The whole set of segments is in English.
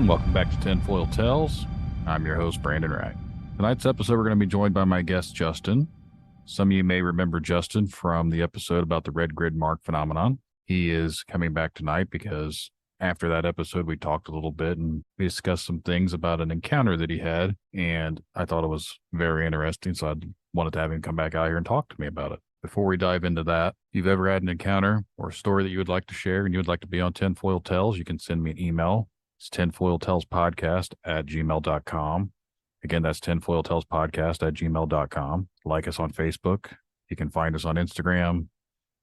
welcome back to Tinfoil Tales. I'm your host, Brandon Wright. Tonight's episode, we're going to be joined by my guest, Justin. Some of you may remember Justin from the episode about the red grid mark phenomenon. He is coming back tonight because after that episode, we talked a little bit and we discussed some things about an encounter that he had, and I thought it was very interesting, so I wanted to have him come back out here and talk to me about it. Before we dive into that, if you've ever had an encounter or a story that you would like to share and you would like to be on Tinfoil Tales, you can send me an email. It's tinfoiltalespodcast@gmail.com. Again, that's tinfoiltalespodcast@gmail.com. Like us on Facebook. You can find us on Instagram,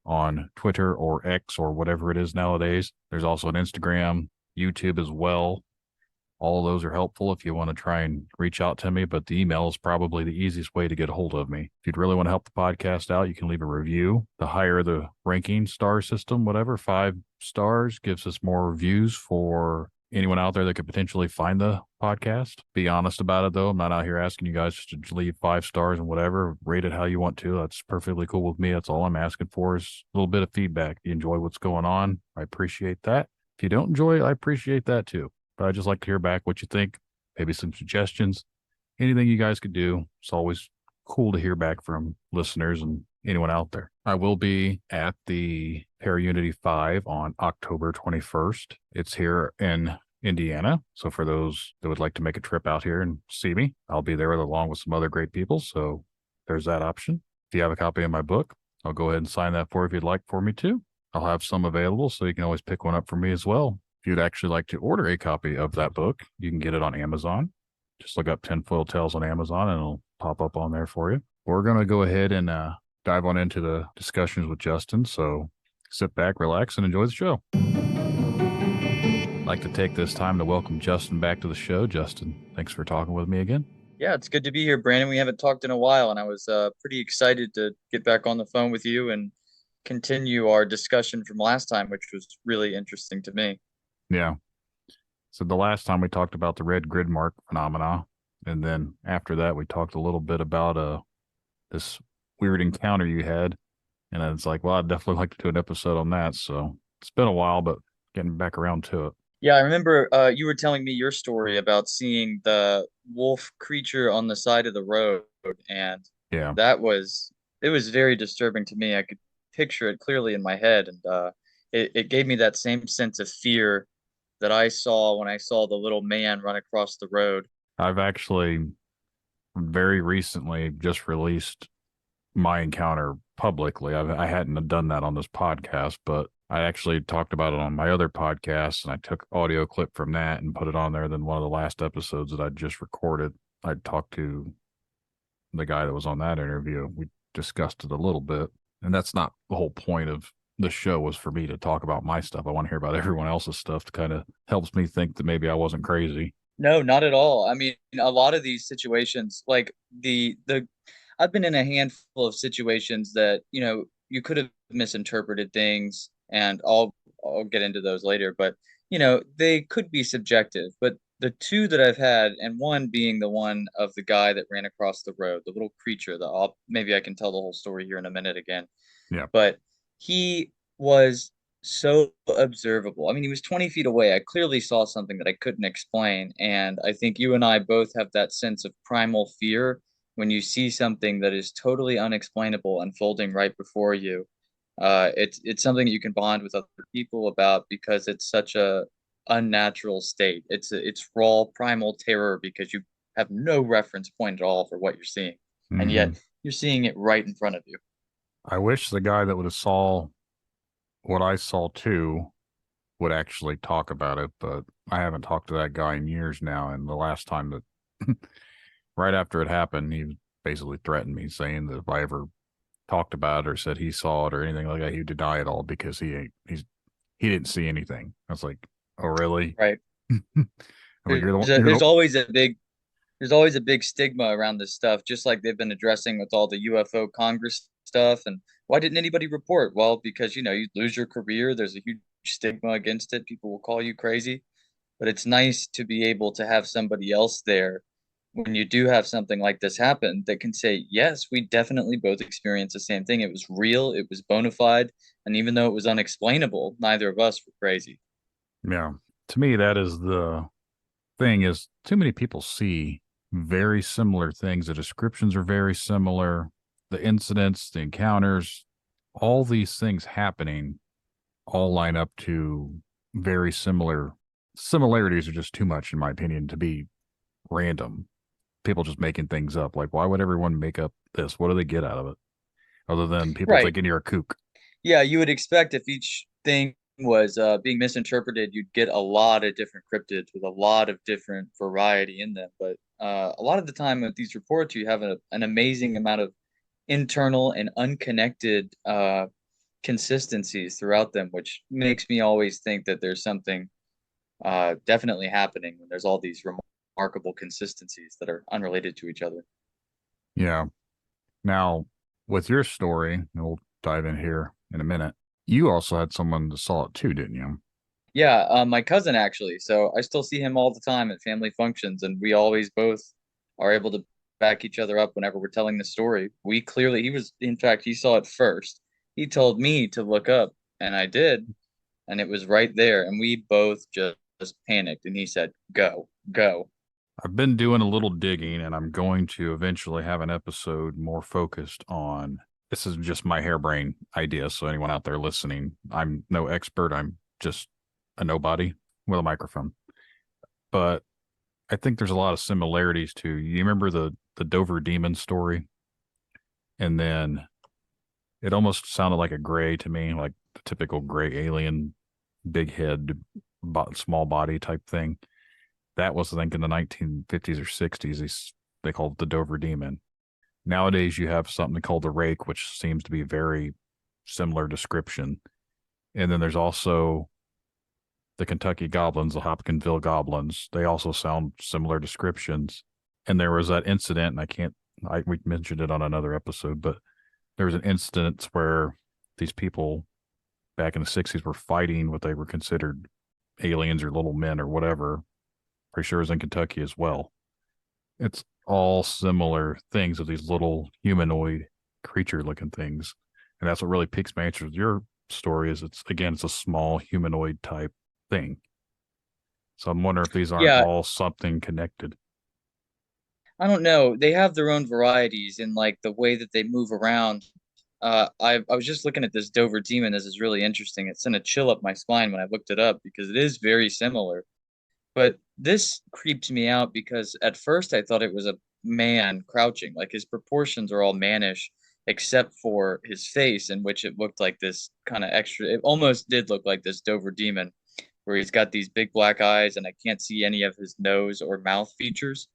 on Twitter or X or whatever it is nowadays. There's also an Instagram, YouTube as well. All of those are helpful if you want to try and reach out to me, but the email is probably the easiest way to get a hold of me. If you'd really want to help the podcast out, you can leave a review. The higher the ranking star system, whatever, 5 stars gives us more reviews for anyone out there that could potentially find the podcast. Be honest about it, though. I'm not out here asking you guys just to leave 5 stars and whatever. Rate it how you want to. That's perfectly cool with me. That's all I'm asking for is a little bit of feedback. If you enjoy what's going on, I appreciate that. If you don't enjoy it, I appreciate that too. But I'd just like to hear back what you think, maybe some suggestions, anything you guys could do. It's always cool to hear back from listeners and anyone out there. I will be at the Paraunity 5 on October 21st. It's here in Indiana. So for those that would like to make a trip out here and see me, I'll be there along with some other great people. So there's that option. If you have a copy of my book, I'll go ahead and sign that for you if you'd like for me to. I'll have some available, so you can always pick one up for me as well. If you'd actually like to order a copy of that book, you can get it on Amazon. Just look up Tinfoil Tales on Amazon and it'll pop up on there for you. We're going to go ahead and dive on into the discussions with Justin. So sit back, relax, and enjoy the show. I'd like to take this time to welcome Justin back to the show. Justin, thanks for talking with me again. Yeah, it's good to be here, Brandon. We haven't talked in a while, and I was pretty excited to get back on the phone with you and continue our discussion from last time, which was really interesting to me. Yeah. So the last time we talked about the red grid mark phenomena, and then after that we talked a little bit about this weird encounter you had, and then it's like, well, I'd definitely like to do an episode on that. So it's been a while, but getting back around to it. Yeah, I remember you were telling me your story about seeing the wolf creature on the side of the road, and Yeah. it was very disturbing to me. I could picture it clearly in my head, and it gave me that same sense of fear that I saw when I saw the little man run across the road. I've actually very recently just released my encounter publicly. I hadn't done that on this podcast, but I actually talked about it on my other podcast, and I took audio clip from that and put it on there. Then one of the last episodes that I just recorded, I talked to the guy that was on that interview. We discussed it a little bit, and that's not the whole point of the show. Was for me to talk about my stuff. I want to hear about everyone else's stuff. To kind of helps me think that maybe I wasn't crazy. No, not at all. I mean, a lot of these situations, like the I've been in a handful of situations that, you could have misinterpreted things, and I'll get into those later, but they could be subjective. But the two that I've had, and one being the one of the guy that ran across the road, the little creature, maybe I can tell the whole story here in a minute again. Yeah. But he was so observable. I mean, he was 20 feet away. I clearly saw something that I couldn't explain. And I think you and I both have that sense of primal fear when you see something that is totally unexplainable unfolding right before you. It's something you can bond with other people about because it's such a unnatural state. It's raw primal terror because you have no reference point at all for what you're seeing, and Mm-hmm. yet you're seeing it right in front of you. I wish the guy that would have saw what I saw too would actually talk about it, but I haven't talked to that guy in years now. And the last time that, right after it happened, he basically threatened me, saying that if I ever talked about it or said he saw it or anything like that, he'd deny it all because he didn't see anything. I was like, oh really? Right. I'm like, There's always a big stigma around this stuff, just like they've been addressing with all the UFO Congress stuff. And why didn't anybody report? Well, because you lose your career. There's a huge stigma against it. People will call you crazy. But it's nice to be able to have somebody else there when you do have something like this happen that can say, yes, we definitely both experienced the same thing. It was real, it was bona fide, and even though it was unexplainable, neither of us were crazy. Yeah. To me, that is thing is, too many people see very similar things. The descriptions are very similar. The incidents, the encounters, all these things happening all line up to very similar. Similarities are just too much, in my opinion, to be random. People just making things up. Like, why would everyone make up this? What do they get out of it? Other than people Right. thinking you're a kook. Yeah, you would expect if each thing was being misinterpreted, you'd get a lot of different cryptids with a lot of different variety in them. But a lot of the time with these reports, you have an amazing amount of internal and unconnected consistencies throughout them, which makes me always think that there's something definitely happening when there's all these remarkable consistencies that are unrelated to each other. Yeah. Now, with your story, and we'll dive in here in a minute. You also had someone that saw it too, didn't you? Yeah, my cousin actually. So I still see him all the time at family functions, and we always both are able to back each other up whenever we're telling the story. We clearly, he was, in fact, he saw it first. He told me to look up, and I did, and it was right there, and we both just panicked, and he said, "Go, go." I've been doing a little digging and I'm going to eventually have an episode more focused on this is just my harebrained idea. So, anyone out there listening, I'm no expert. I'm just a nobody with a microphone. But I think there's a lot of similarities to you remember the Dover Demon story? And then it almost sounded like a gray to me, like the typical gray alien, big head, small body type thing. That was, I think, in the 1950s or 60s. They called it the Dover Demon. Nowadays, you have something called the Rake, which seems to be very similar description. And then there's also the Kentucky Goblins, the Hopkinsville Goblins. They also sound similar descriptions. And there was that incident, and we mentioned it on another episode, but there was an instance where these people back in the 60s were fighting what they were considered aliens or little men or whatever. Pretty sure it was in Kentucky as well. It's all similar things of these little humanoid creature looking things. And that's what really piques my interest with your story is it's a small humanoid type thing. So I'm wondering if these aren't Yeah, all something connected. I don't know. They have their own varieties in like the way that they move around. I was just looking at this Dover Demon. This is really interesting. It sent a chill up my spine when I looked it up because it is very similar. But this creeped me out because at first I thought it was a man crouching. Like his proportions are all mannish, except for his face, in which it looked like this kind of extra. It almost did look like this Dover Demon, where he's got these big black eyes, and I can't see any of his nose or mouth features.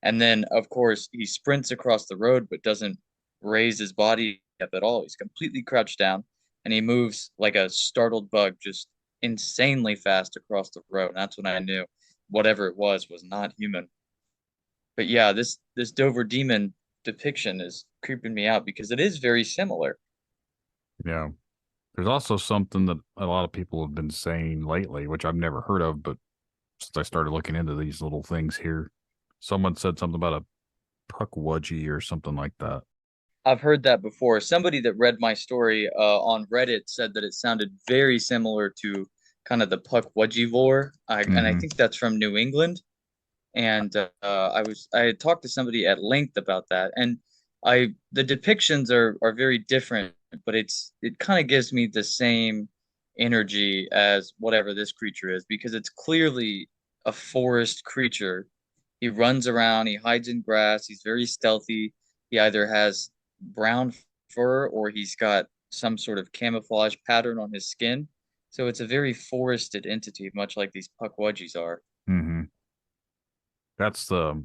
And then, of course, he sprints across the road, but doesn't raise his body up at all. He's completely crouched down, and he moves like a startled bug, just insanely fast across the road. And that's when I knew whatever it was not human. But yeah, this Dover Demon depiction is creeping me out because it is very similar. Yeah. There's also something that a lot of people have been saying lately, which I've never heard of, but since I started looking into these little things here, someone said something about a Pukwudgie or something like that. I've heard that before. Somebody that read my story on Reddit said that it sounded very similar to kind of the Pukwudgie lore, and I Mm-hmm. think that's from New England. And I had talked to somebody at length about that, and I the depictions are very different, but it kind of gives me the same energy as whatever this creature is because it's clearly a forest creature. He runs around, he hides in grass, he's very stealthy. He either has brown fur or he's got some sort of camouflage pattern on his skin. So it's a very forested entity, much like these Pukwudgies are. Mm-hmm. That's the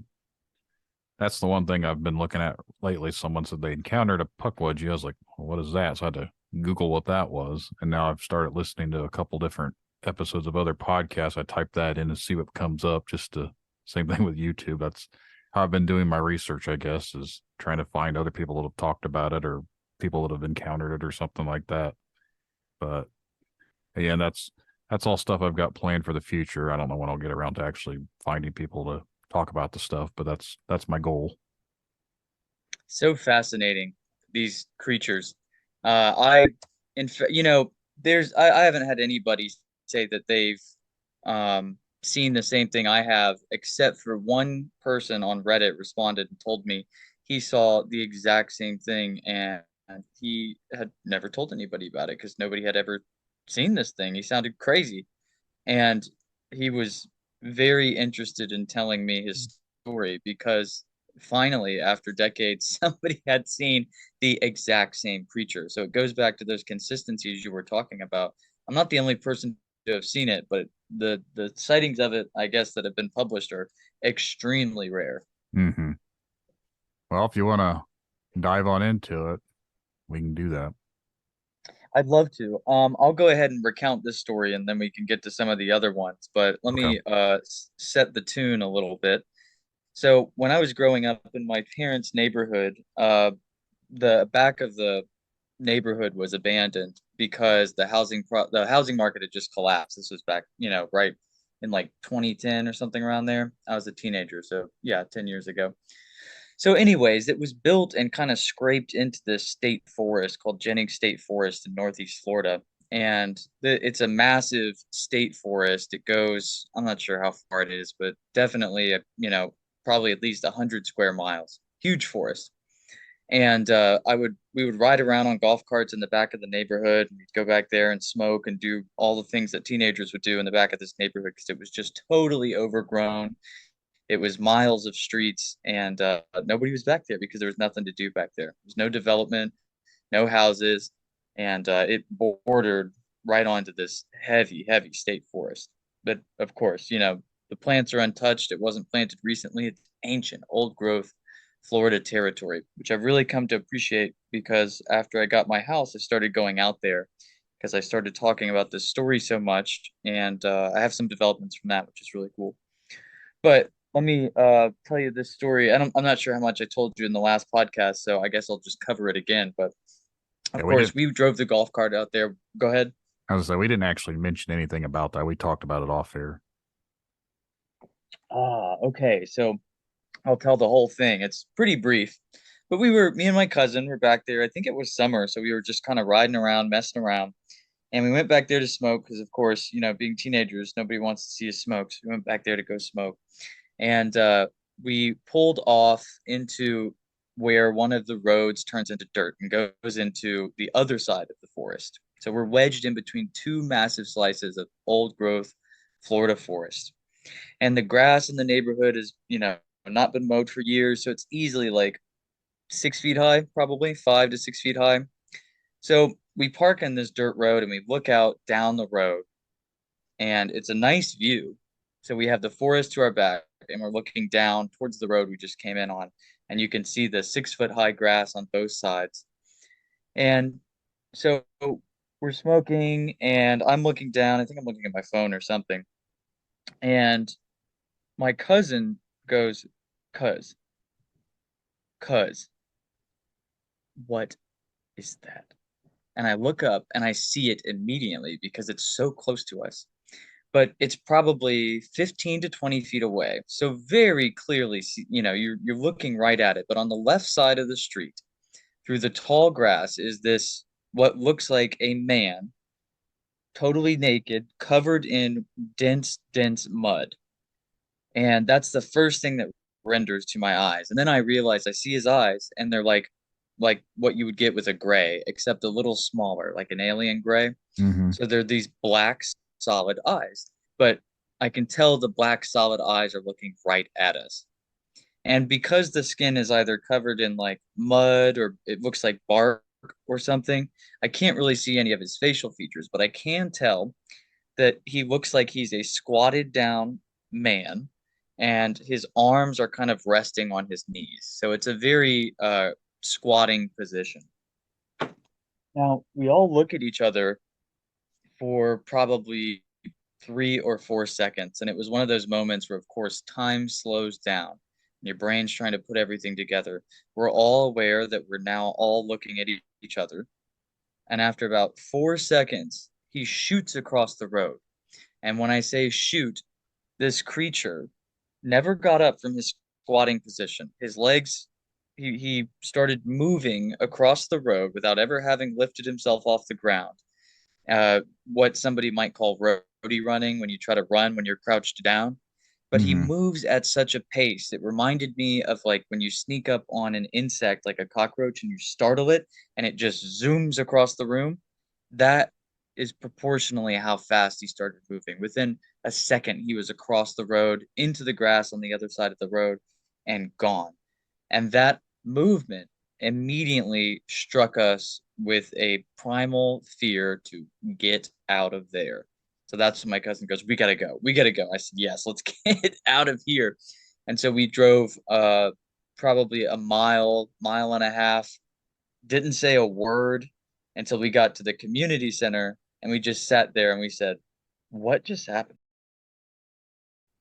That's the one thing I've been looking at lately. Someone said they encountered a Pukwudgie. I was like, well, what is that? So I had to Google what that was. And now I've started listening to a couple different episodes of other podcasts. I type that in and see what comes up just to same thing with YouTube. That's how I've been doing my research, I guess, is trying to find other people that have talked about it or people that have encountered it or something like that. But yeah, that's all stuff I've got planned for the future. I don't know when I'll get around to actually finding people to talk about the stuff, but that's my goal. So fascinating, these creatures. I, in fact, there's I haven't had anybody say that they've seen the same thing I have, except for one person on Reddit responded and told me he saw the exact same thing, and he had never told anybody about it because nobody had ever seen this thing. He sounded crazy, and he was very interested in telling me his story because finally, after decades, somebody had seen the exact same creature. So it goes back to those consistencies you were talking about. I'm not the only person to have seen it, but the sightings of it, I guess, that have been published are extremely rare. Mm-hmm. Well, if you want to dive on into it, we can do that. I'd love to. I'll go ahead and recount this story, and then we can get to some of the other ones. But let Okay. me set the tune a little bit. So when I was growing up in my parents' neighborhood, the back of the neighborhood was abandoned because the housing market had just collapsed. This was back, right in like 2010 or something around there. I was a teenager, so yeah, 10 years ago. So, anyways, it was built and kind of scraped into this state forest called Jennings State Forest in Northeast Florida. And it's a massive state forest. It goes, I'm not sure how far it is, but definitely, probably at least 100 square miles. Huge forest. And we would ride around on golf carts in the back of the neighborhood. And we'd go back there and smoke and do all the things that teenagers would do in the back of this neighborhood because it was just totally overgrown. It was miles of streets, and nobody was back there because there was nothing to do back there. There was no development, no houses, and it bordered right onto this heavy, heavy state forest. But of course, the plants are untouched. It wasn't planted recently. It's ancient, old growth Florida territory, which I've really come to appreciate because after I got my house, I started going out there because I started talking about this story so much, and I have some developments from that, which is really cool. But let me tell you this story. I'm not sure how much I told you in the last podcast, so I guess I'll just cover it again. But Yeah, of we course, didn't. we drove the golf cart out there. Go ahead. I was like, we didn't actually mention anything about that. We talked about it off air. Okay. So I'll tell the whole thing. It's pretty brief. But me and my cousin were back there. I think it was summer, so we were just kind of riding around, messing around. And we went back there to smoke because, of course, being teenagers, nobody wants to see us smoke. So we went back there to go smoke. And we pulled off into where one of the roads turns into dirt and goes into the other side of the forest. So we're wedged in between two massive slices of old growth Florida forest. And the grass in the neighborhood is, not been mowed for years. So it's easily like 6 feet high, probably 5 to 6 feet high. So we park on this dirt road and we look out down the road, and it's a nice view. So we have the forest to our back, and we're looking down towards the road we just came in on, and you can see the 6 foot high grass on both sides. And so we're smoking, and I'm looking down. I think I'm looking at my phone or something. And my cousin goes, "Cuz, cuz, what is that?" And I look up and I see it immediately because it's so close to us. But it's probably 15 to 20 feet away. So very clearly, you're looking right at it. But on the left side of the street, through the tall grass, is this what looks like a man, totally naked, covered in dense, dense mud. And that's the first thing that renders to my eyes. And then I realize I see his eyes, and they're like what you would get with a gray, except a little smaller, like an alien gray. Mm-hmm. So they're these black solid eyes, but I can tell the black solid eyes are looking right at us. And because the skin is either covered in like mud or it looks like bark or something, I can't really see any of his facial features, but I can tell that he looks like he's a squatted down man and his arms are kind of resting on his knees. So it's a very squatting position. Now, we all look at each other for probably 3 or 4 seconds. And it was one of those moments where, of course, time slows down and your brain's trying to put everything together. We're all aware that we're now all looking at each other. And after about 4 seconds, he shoots across the road. And when I say shoot, this creature never got up from his squatting position. His legs, he started moving across the road without ever having lifted himself off the ground, what somebody might call road coyote running when you try to run when you're crouched down. But he Mm-hmm. moves at such a pace. It reminded me of like when you sneak up on an insect like a cockroach and you startle it and it just zooms across the room. That is proportionally how fast he started moving. Within a second, he was across the road into the grass on the other side of the road and gone. And that movement immediately struck us with a primal fear to get out of there. So that's when my cousin goes, "We gotta go. We gotta go." I said, "Yes, let's get out of here." And so we drove probably a mile, mile and a half, didn't say a word until we got to the community center and we just sat there and we said, "What just happened?"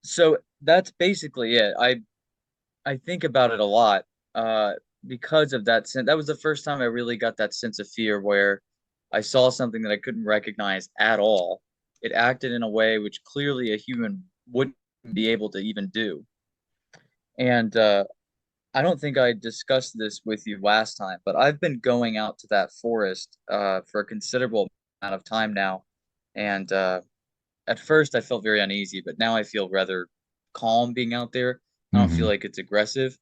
So that's basically it. I think about it a lot uh, because of that sense. That was the first time I really got that sense of fear where I saw something that I couldn't recognize at all. It acted in a way which clearly a human wouldn't be able to even do. And I don't think I discussed this with you last time, but I've been going out to that forest for a considerable amount of time now. And at first I felt very uneasy, but now I feel rather calm being out there. I don't feel Mm-hmm. like it's aggressive,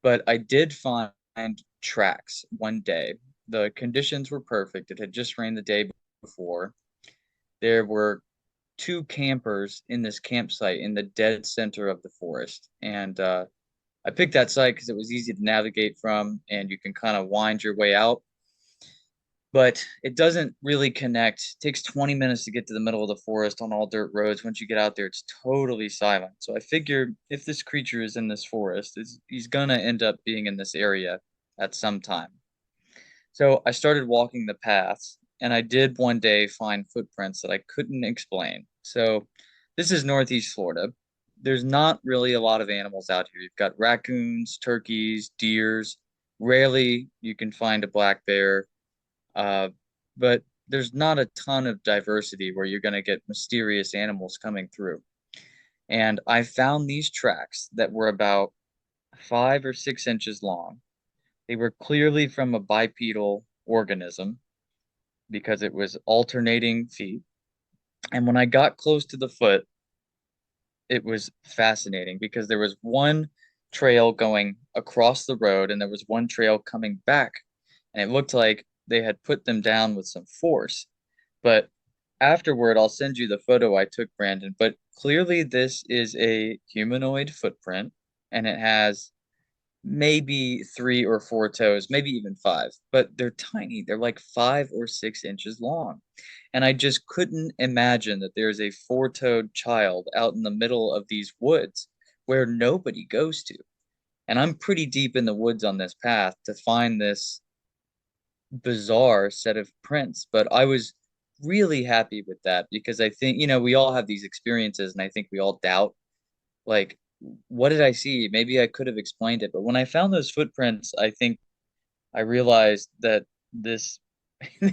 but I did find tracks one day. The conditions were perfect. It had just rained the day before. There were two campers in this campsite in the dead center of the forest. And I picked that site because it was easy to navigate from and you can kind of wind your way out, but it doesn't really connect. It takes 20 minutes to get to the middle of the forest on all dirt roads. Once you get out there, it's totally silent. So I figure if this creature is in this forest, he's gonna end up being in this area at some time. So I started walking the paths, and I did one day find footprints that I couldn't explain. So this is Northeast Florida. There's not really a lot of animals out here. You've got raccoons, turkeys, deers. Rarely you can find a black bear, but there's not a ton of diversity where you're going to get mysterious animals coming through. And I found these tracks that were about 5 or 6 inches long. They were clearly from a bipedal organism because it was alternating feet. And when I got close to the foot, it was fascinating because there was one trail going across the road and there was one trail coming back. And it looked like they had put them down with some force. But afterward, I'll send you the photo I took, Brandon. But clearly, this is a humanoid footprint and it has maybe 3 or 4 toes, maybe even five, but they're tiny. They're like 5 or 6 inches long. And I just couldn't imagine that there's a four-toed child out in the middle of these woods where nobody goes to. And I'm pretty deep in the woods on this path to find this bizarre set of prints, but I was really happy with that because I think, we all have these experiences and I think we all doubt like what did I see? Maybe I could have explained it, but when I found those footprints, I think I realized that this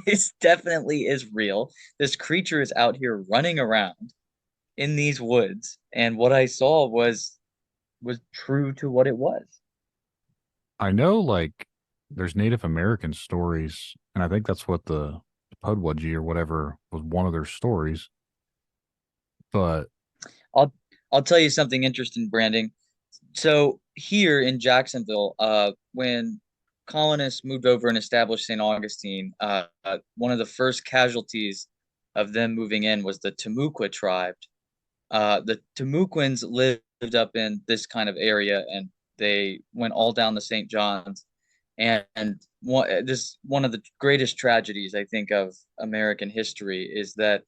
this definitely is real. This creature is out here running around in these woods, and what I saw was true to what it was. I know, like, there's Native American stories, and I think that's what the Pukwudgie or whatever was one of their stories. But I'll I'll tell you something interesting, Brandon. So here in Jacksonville, when colonists moved over and established St. Augustine, one of the first casualties of them moving in was the Timucua tribe. The Timucuans lived up in this kind of area, and they went all down the St. Johns. And one of the greatest tragedies I think of American history is that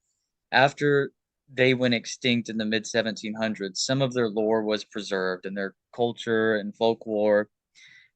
after they went extinct in the mid 1700s, some of their lore was preserved and their culture and folklore.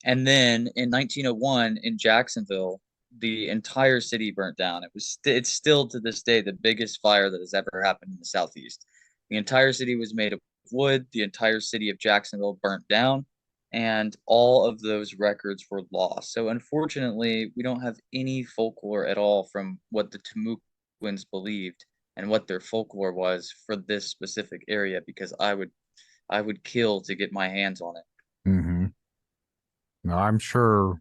And then in 1901 in Jacksonville, the entire city burnt down. It's still to this day the biggest fire that has ever happened in the Southeast. The entire city was made of wood. The entire city of Jacksonville burnt down, and all of those records were lost. So unfortunately, we don't have any folklore at all from what the Timucuans believed and what their folklore was for this specific area because I would kill to get my hands on it. hmm now I'm sure,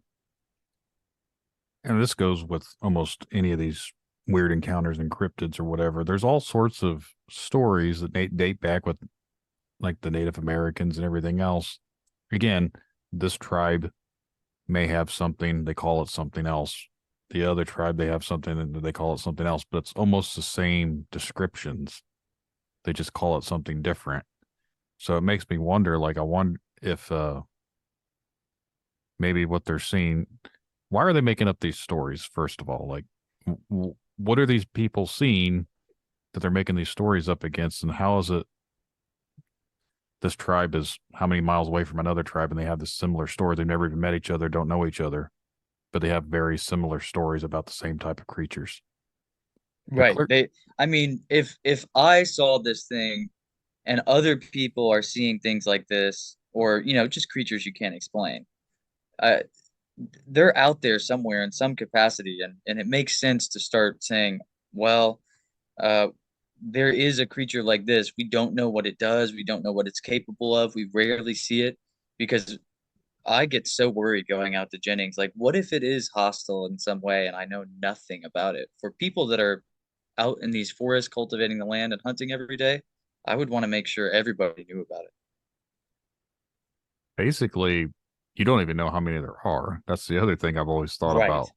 and this goes with almost any of these weird encounters and cryptids or whatever. There's all sorts of stories that date back with like the Native Americans and everything else. Again, this tribe may have something, they call it something else. The other tribe, they have something and they call it something else, but it's almost the same descriptions. They just call it something different. So it makes me wonder, like, I wonder if maybe what they're seeing, why are they making up these stories, first of all? Like, what are these people seeing that they're making these stories up against? And how is it this tribe is how many miles away from another tribe and they have this similar story? They've never even met each other, don't know each other, but they have very similar stories about the same type of creatures. They're Right. clear. I mean, if I saw this thing and other people are seeing things like this, or just creatures you can't explain, uh, they're out there somewhere in some capacity, and it makes sense to start saying, well, uh, there is a creature like this. We don't know what it does. We don't know what it's capable of. We rarely see it because I get so worried going out to Jennings. Like, what if it is hostile in some way and I know nothing about it? For people that are out in these forests cultivating the land and hunting every day, I would want to make sure everybody knew about it. Basically, you don't even know how many there are. That's the other thing I've always thought Right. about.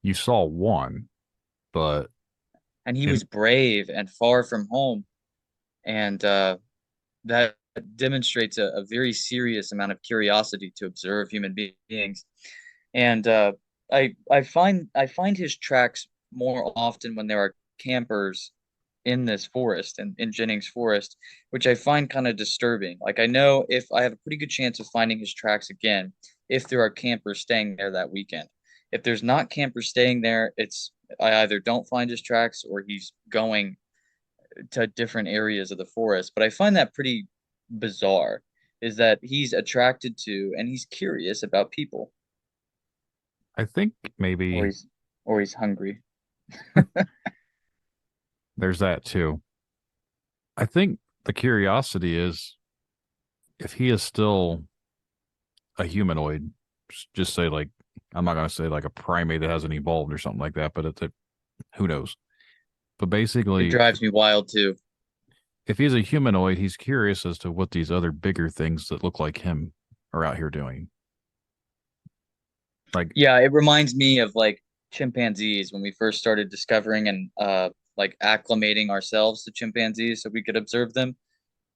You saw one, but And he in was brave and far from home. And that demonstrates a very serious amount of curiosity to observe human beings. And I find his tracks more often when there are campers in this forest and in Jennings Forest, which I find kind of disturbing. Like, I know if I have a pretty good chance of finding his tracks again if there are campers staying there that weekend. If there's not campers staying there, it's I either don't find his tracks or he's going to different areas of the forest. But I find that pretty bizarre, is that he's attracted to and he's curious about people, I think or maybe he's hungry. there's that too. I think the curiosity is if he is still a humanoid, just say like, I'm not going to say like a primate that hasn't evolved or something like that, but who knows? But It basically, drives me wild too. if he's a humanoid, he's curious as to what these other bigger things that look like him are out here doing. Like, Yeah, it reminds me of like chimpanzees when we first started discovering and like acclimating ourselves to chimpanzees so we could observe them.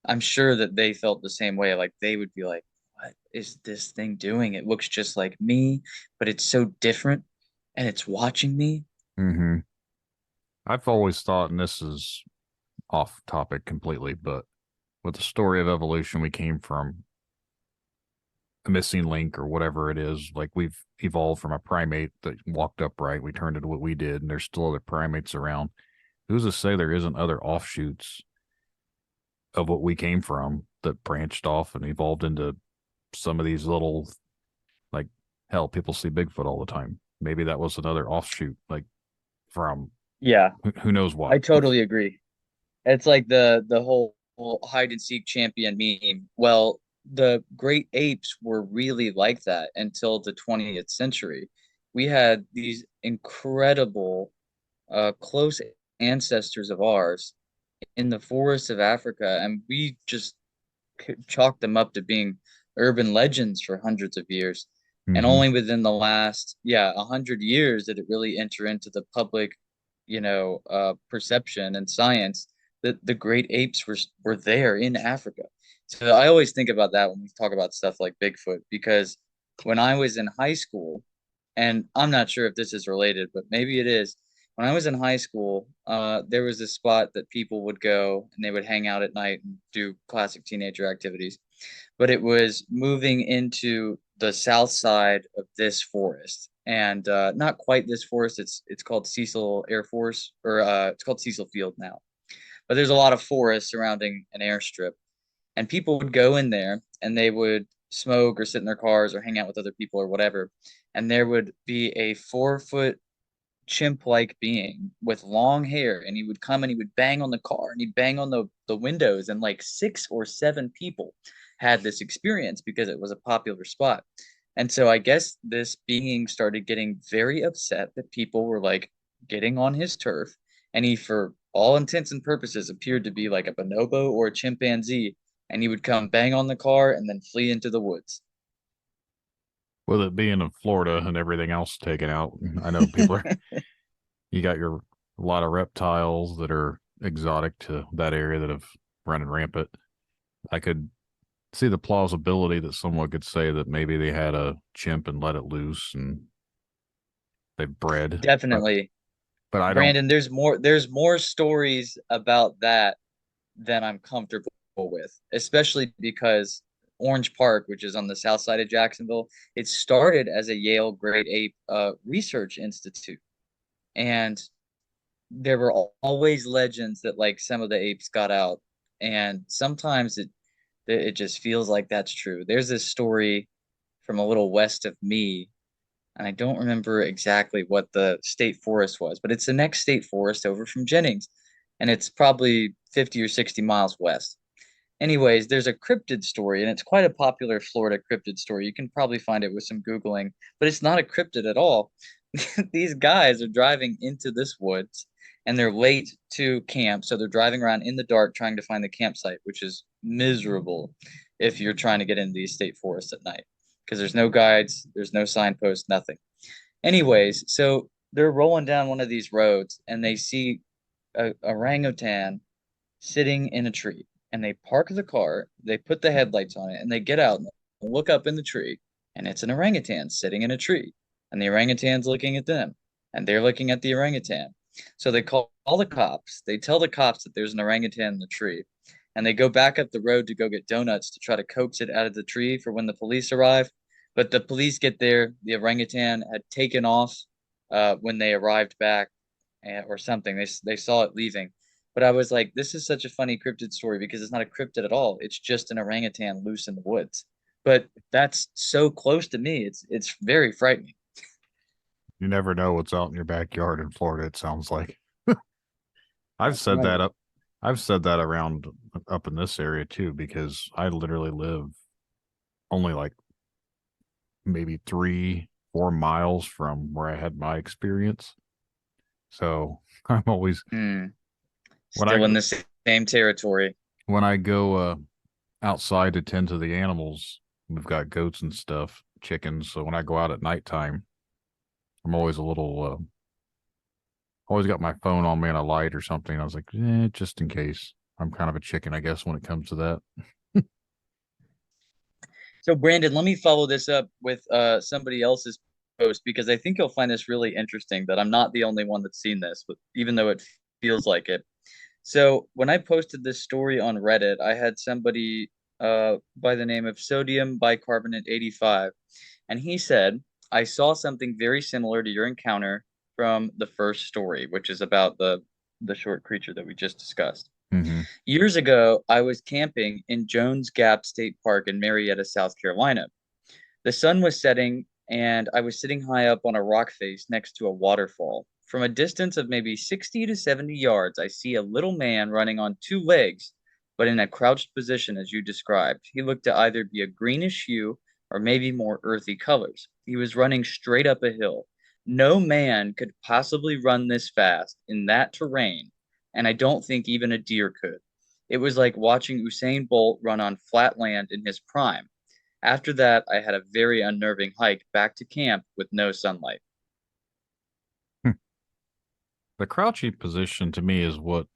I'm sure that they felt the same way. Like, they would be like, "What is this thing doing? It looks just like me, but it's so different and it's watching me." mm-hmm. I've always thought, and this is off topic completely, but with the story of evolution, we came from a missing link or whatever it is. Like we've evolved from a primate that walked upright. We turned into what we did, and there's still other primates around. Who's to say there isn't other offshoots of what we came from that branched off and evolved into some of these little, like, hell, people see Bigfoot all the time. Maybe that was another offshoot, like from Yeah, who knows what. I totally agree. It's like the whole hide and seek champion meme. Well, the great apes were really like that until the 20th century. We had these incredible close ancestors of ours in the forests of Africa, and we just chalked them up to being urban legends for hundreds of years. And Mm-hmm. only within the last, 100 years did it really enter into the public, perception and science that the great apes were there in Africa. So I always think about that when we talk about stuff like Bigfoot, because when I was in high school, and I'm not sure if this is related, but maybe it is. When I was in high school, there was a spot that people would go and they would hang out at night and do classic teenager activities. But it was moving into the south side of this forest, and not quite this forest. It's called Cecil Air Force, or it's called Cecil Field now. But there's a lot of forest surrounding an airstrip, and people would go in there and they would smoke or sit in their cars or hang out with other people or whatever, and there would be a 4 foot chimp-like being with long hair, and he would come and he would bang on the car and he'd bang on the windows, and like 6 or 7 people had this experience because it was a popular spot. And so I guess this being started getting very upset that people were like getting on his turf, and he, for all intents and purposes, appeared to be like a bonobo or a chimpanzee, and he would come bang on the car and then flee into the woods. With it being in Florida and everything else taken out, I know people are, you got your, a lot of reptiles that are exotic to that area that have running rampant. I could see the plausibility that someone could say that maybe they had a chimp and let it loose and they bred, but Definitely. but I don't. Brandon, there's more stories about that than I'm comfortable with, especially because Orange Park, which is on the south side of Jacksonville, it started as a Yale Great Ape Research Institute. And there were always legends that like some of the apes got out. And sometimes it just feels like that's true. There's this story from a little west of me, and I don't remember exactly what the state forest was, but it's the next state forest over from Jennings, and it's probably 50 or 60 miles west. Anyways, there's a cryptid story, and it's quite a popular Florida cryptid story. You can probably find it with some Googling, but it's not a cryptid at all. These guys are driving into this woods, and they're late to camp, so they're driving around in the dark trying to find the campsite, which is miserable if you're trying to get into these state forests at night because there's no guides, there's no signposts, nothing. Anyways, so they're rolling down one of these roads, and they see a orangutan sitting in a tree, and they park the car, they put the headlights on it, and they get out and look up in the tree, and it's an orangutan sitting in a tree, and the orangutan's looking at them, and they're looking at the orangutan. So they call the cops. They tell the cops that there's an orangutan in the tree, and they go back up the road to go get donuts to try to coax it out of the tree for when the police arrive. But the police get there, the orangutan had taken off when they arrived back, or something. They saw it leaving. But I was like, this is such a funny cryptid story because it's not a cryptid at all. It's just an orangutan loose in the woods. But that's so close to me. It's very frightening. You never know what's out in your backyard in Florida. It sounds like I've That's said right. that up. I've said that around up in this area too because I literally live only like maybe 3, 4 miles from where I had my experience. So I'm always Hmm. when I Still in the same territory. go outside to tend to the animals. We've got goats and stuff, chickens. So when I go out at nighttime, I'm always a little always got my phone on me and a light or something. I was like, just in case. I'm kind of a chicken, I guess, when it comes to that. So Brandon, let me follow this up with somebody else's post because I think you'll find this really interesting that I'm not the only one that's seen this, but even though it feels like it. So when I posted this story on Reddit, I had somebody by the name of Sodium Bicarbonate 85, and he said, I saw something very similar to your encounter from the first story, which is about the short creature that we just discussed. Mm-hmm. Years ago, I was camping in Jones Gap State Park in Marietta, South Carolina. The sun was setting, and I was sitting high up on a rock face next to a waterfall. From a distance of maybe 60 to 70 yards, I see a little man running on two legs, but in a crouched position as you described. He looked to either be a greenish hue or maybe more earthy colors. He was running straight up a hill. No man could possibly run this fast in that terrain, and I don't think even a deer could. It was like watching Usain Bolt run on flat land in his prime. After that, I had a very unnerving hike back to camp with no sunlight. The crouchy position to me is what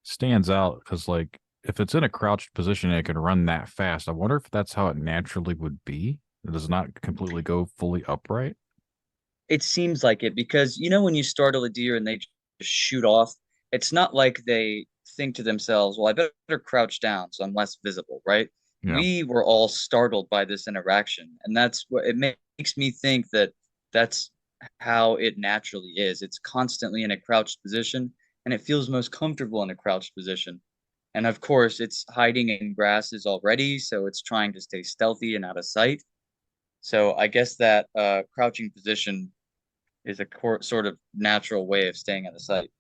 stands out because, like, if it's in a crouched position and it can run that fast, I wonder if that's how it naturally would be. It does not completely go fully upright. It seems like it because when you startle a deer and they just shoot off, it's not like they think to themselves, well, I better crouch down so I'm less visible, right? Yeah. We were all startled by this interaction, and that's what it makes me think that that's how it naturally is. It's constantly in a crouched position, and it feels most comfortable in a crouched position. And of course, it's hiding in grasses already, so it's trying to stay stealthy and out of sight. So I guess that crouching position is a sort of natural way of staying out of sight.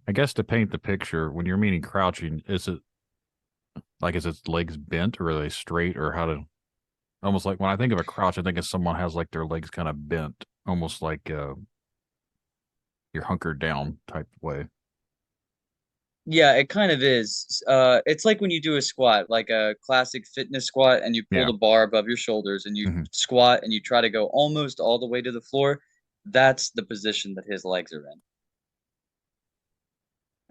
I guess to paint the picture, when you're meaning crouching, is it like is its legs bent or are they straight or how to almost like when I think of a crouch, I think of someone has like their legs kind of bent, almost like you're hunkered down type way. Yeah, it kind of is. It's like when you do a squat, like a classic fitness squat, and you pull Yeah. the bar above your shoulders and you Hmm. squat and you try to go almost all the way to the floor. That's the position that his legs are in.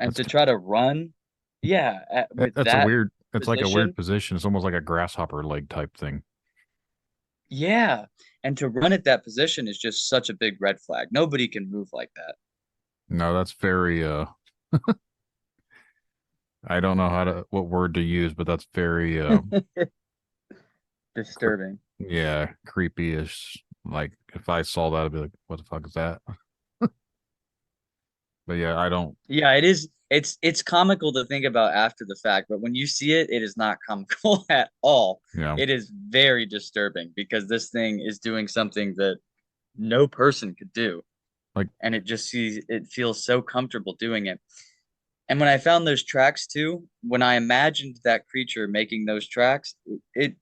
And That's to try to run, yeah, with that's a that weird. It's like a weird position, position. It's almost like a grasshopper leg type thing. yeah. And to run at that position is just such a big red flag. Nobody can move like that. No, that's very. I don't know how to what word to use, but that's very. Cre- Disturbing. yeah, creepy-ish. Like if I saw that, I'd be like, "What the fuck is that?" But yeah, I don't. Yeah, it is. It's comical to think about after the fact, but when you see it, it is not comical at all. You know, It is very disturbing because this thing is doing something that no person could do, like and it feels so comfortable doing it. And when I found those tracks too, when I imagined that creature making those tracks, it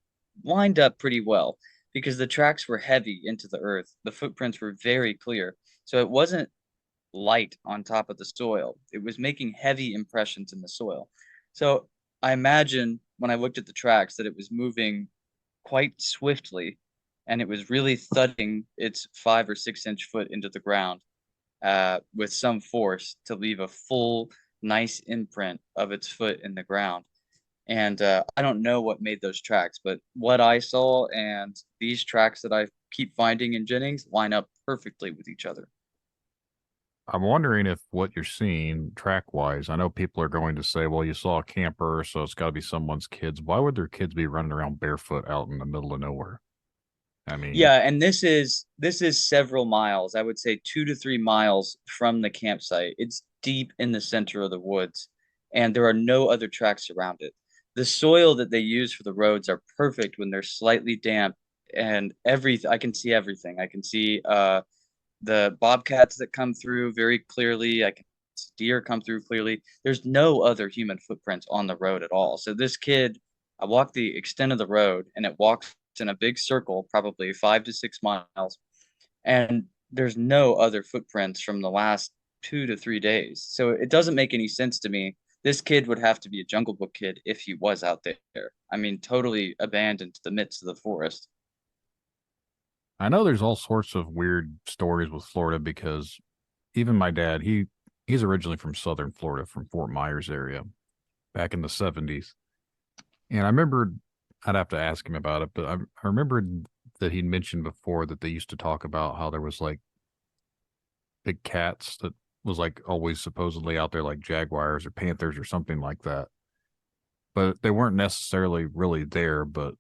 lined up pretty well because the tracks were heavy into the earth. The footprints were very clear. So it wasn't light on top of the soil. It was making heavy impressions in the soil. So I imagine when I looked at the tracks that it was moving quite swiftly and it was really thudding its 5 or 6 inch foot into the ground with some force to leave a full, nice imprint of its foot in the ground. And I don't know what made those tracks, but what I saw and these tracks that I keep finding in Jennings line up perfectly with each other. I'm wondering if what you're seeing track wise. I know people are going to say, "Well, you saw a camper, so it's got to be someone's kids." Why would their kids be running around barefoot out in the middle of nowhere? I mean, Yeah, and this is several miles. I would say 2 to 3 miles from the campsite. It's deep in the center of the woods, and there are no other tracks around it. The soil that they use for the roads are perfect when they're slightly damp, and everything I can see everything. I can see the bobcats that come through very clearly. I can see deer come through clearly. There's no other human footprints on the road at all. So this kid, I walked the extent of the road, and it walks in a big circle, probably 5 to 6 miles, and there's no other footprints from the last 2 to 3 days. So it doesn't make any sense to me. This kid would have to be a Jungle Book kid if he was out there. I mean, totally abandoned to the midst of the forest. I know there's all sorts of weird stories with Florida because even my dad, he's originally from Southern Florida, from Fort Myers area, back in the '70s, and I remembered I'd have to ask him about it, but I remembered that he'd mentioned before that they used to talk about how there was like big cats that was like always supposedly out there, like jaguars or panthers or something like that, but they weren't necessarily really there. But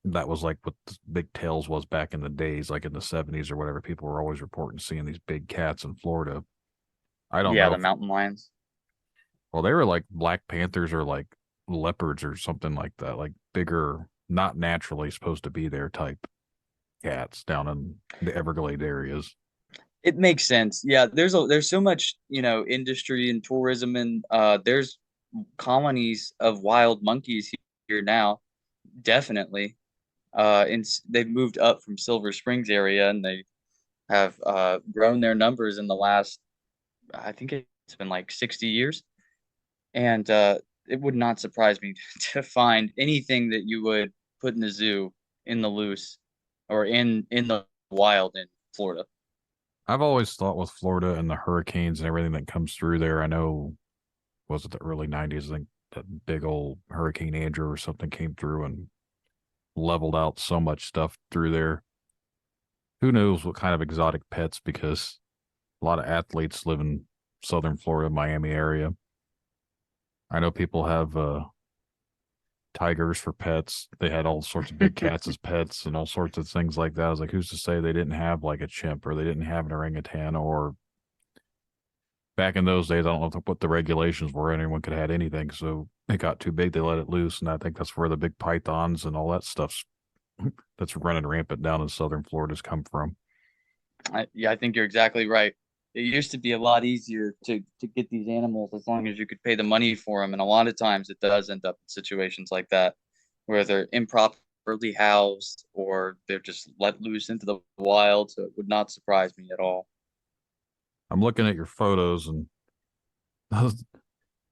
that was like what the big tails was back in the days, like in the '70s or whatever. People were always reporting seeing these big cats in Florida. I don't Yeah, know the if, mountain lions. well, they were like black panthers or like leopards or something like that, like bigger, not naturally supposed to be there type cats down in the Everglades areas. It makes sense. Yeah, there's so much, industry and tourism and there's colonies of wild monkeys here now, definitely. They've moved up from Silver Springs area and they have grown their numbers in the last, I think it's been like 60 years. And it would not surprise me to find anything that you would put in the zoo in the loose or in the wild in Florida. I've always thought with Florida and the hurricanes and everything that comes through there, I know, was it the early '90s? I think that big old Hurricane Andrew or something came through and leveled out so much stuff through there. Who knows what kind of exotic pets, because a lot of athletes live in Southern Florida, Miami area. I know people have tigers for pets. They had all sorts of big cats as pets and all sorts of things like that. I was like, who's to say they didn't have like a chimp or they didn't have an orangutan, or back in those days, I don't know what the regulations were. Anyone could have had anything. So it got too big, they let it loose. And I think that's where the big pythons and all that stuff's that's running rampant down in Southern Florida's come from. Yeah, I think you're exactly right. It used to be a lot easier to get these animals as long as you could pay the money for them, and a lot of times it does end up in situations like that where they're improperly housed or they're just let loose into the wild. So it would not surprise me at all. I'm looking at your photos, and there's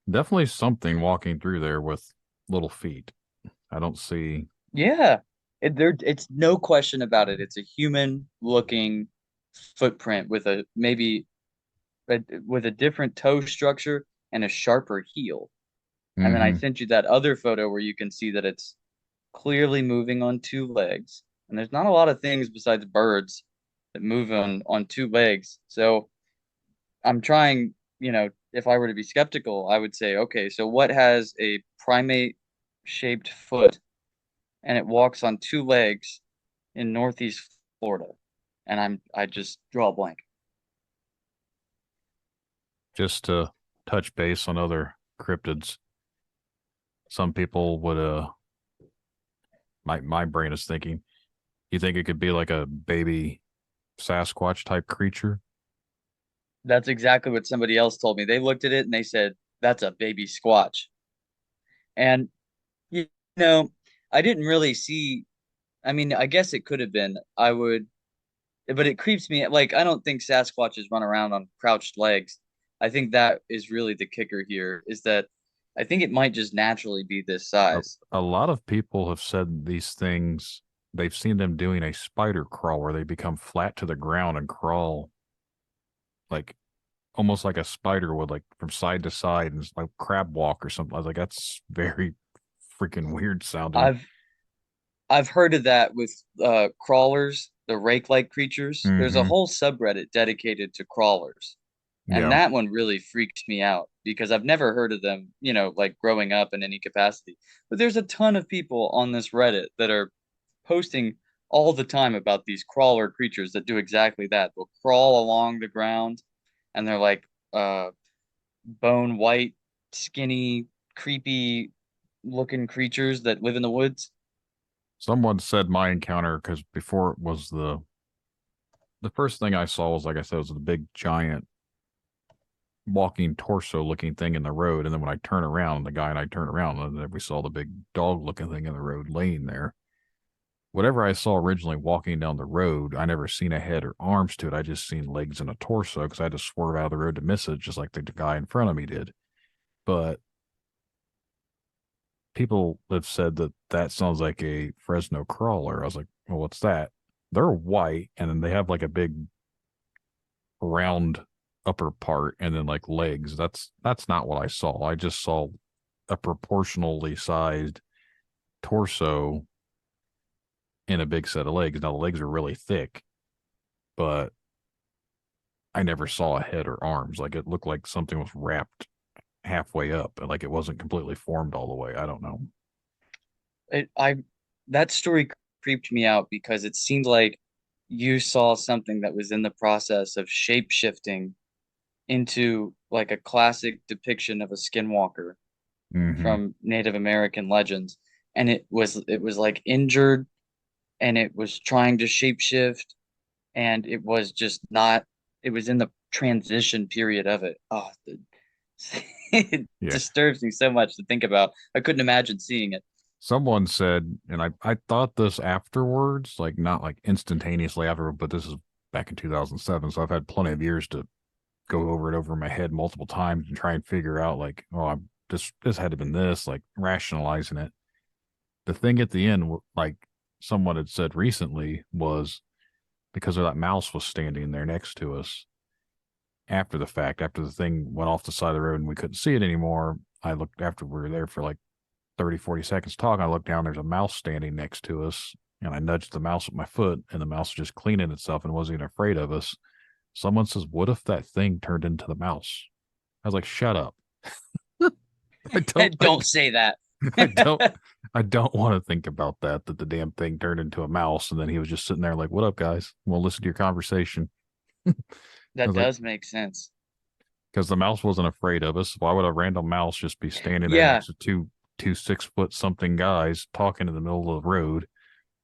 definitely something walking through there with little feet. I don't see. Yeah, it's no question about it. It's a human looking footprint with a maybe with a different toe structure and a sharper heel. And then I Hmm. sent you that other photo where you can see that it's clearly moving on two legs. And there's not a lot of things besides birds that move on two legs. So I'm trying, if I were to be skeptical, I would say, okay, so what has a primate shaped foot and it walks on two legs in Northeast Florida? And I just draw a blank. Just to touch base on other cryptids, some people would my brain is thinking, you think it could be like a baby Sasquatch type creature? That's exactly what somebody else told me. They looked at it and they said, that's a baby squatch. And you know, I didn't really see, I mean, I guess it could have been. I would, but it creeps me. Like, I don't think Sasquatches run around on crouched legs. I think that is really the kicker here, is that I think it might just naturally be this A, size. a lot of people have said these things. They've seen them doing a spider crawl where they become flat to the ground and crawl like almost like a spider would, like from side to side, and it's like crab walk or something. I was like, that's very freaking weird sounding. I've I've heard of that with crawlers, the rake-like creatures. There's a Hmm. whole subreddit dedicated to crawlers. And Yeah. that one really freaks me out because I've never heard of them, like growing up in any capacity. But there's a ton of people on this Reddit that are posting all the time about these crawler creatures that do exactly that. They'll crawl along the ground and they're like bone white, skinny, creepy looking creatures that live in the woods. Someone said my encounter, because before it was the first thing I saw was, like I said, was the big giant walking torso looking thing in the road. And then when I turn around, the guy and I turn around, and then we saw the big dog looking thing in the road laying there. Whatever I saw originally walking down the road, I never seen a head or arms to it. I just seen legs and a torso because I had to swerve out of the road to miss it, just like the guy in front of me did. But people have said that that sounds like a Fresno crawler. I was like, well, what's that? They're white, and then they have like a big round upper part and then like legs. That's not what I saw. I just saw a proportionally sized torso and a big set of legs. Now the legs are really thick, but I never saw a head or arms. Like it looked like something was wrapped halfway up, like it wasn't completely formed all the way. I don't know. I that story creeped me out because it seemed like you saw something that was in the process of shape shifting into like a classic depiction of a skinwalker Hmm. from Native American legends. And it was like injured and it was trying to shapeshift and it was just not, it was in the transition period of it. It Yeah. disturbs me so much to think about. I couldn't imagine seeing it. Someone said, and I thought this afterwards, like not like instantaneously after, but this is back in 2007. So I've had plenty of years to go over it over my head multiple times and try and figure out like, oh, I'm this had to have been this, like rationalizing it. The thing at the end, like someone had said recently, was because of that mouse was standing there next to us after the fact, after the thing went off the side of the road and we couldn't see it anymore. I looked after we were there for like 30, 40 seconds talking. I looked down, there's a mouse standing next to us, and I nudged the mouse with my foot, and the mouse was just cleaning itself and wasn't even afraid of us. Someone says, what if that thing turned into the mouse? I was like, shut up. I don't, I, Don't say that. I don't, I don't want to think about that, that the damn thing turned into a mouse. And then he was just sitting there like, what up, guys? We'll listen to your conversation. I That was like, does make sense. because the mouse wasn't afraid of us. Why would a random mouse just be standing there Yeah, next to two 6 foot something guys talking in the middle of the road?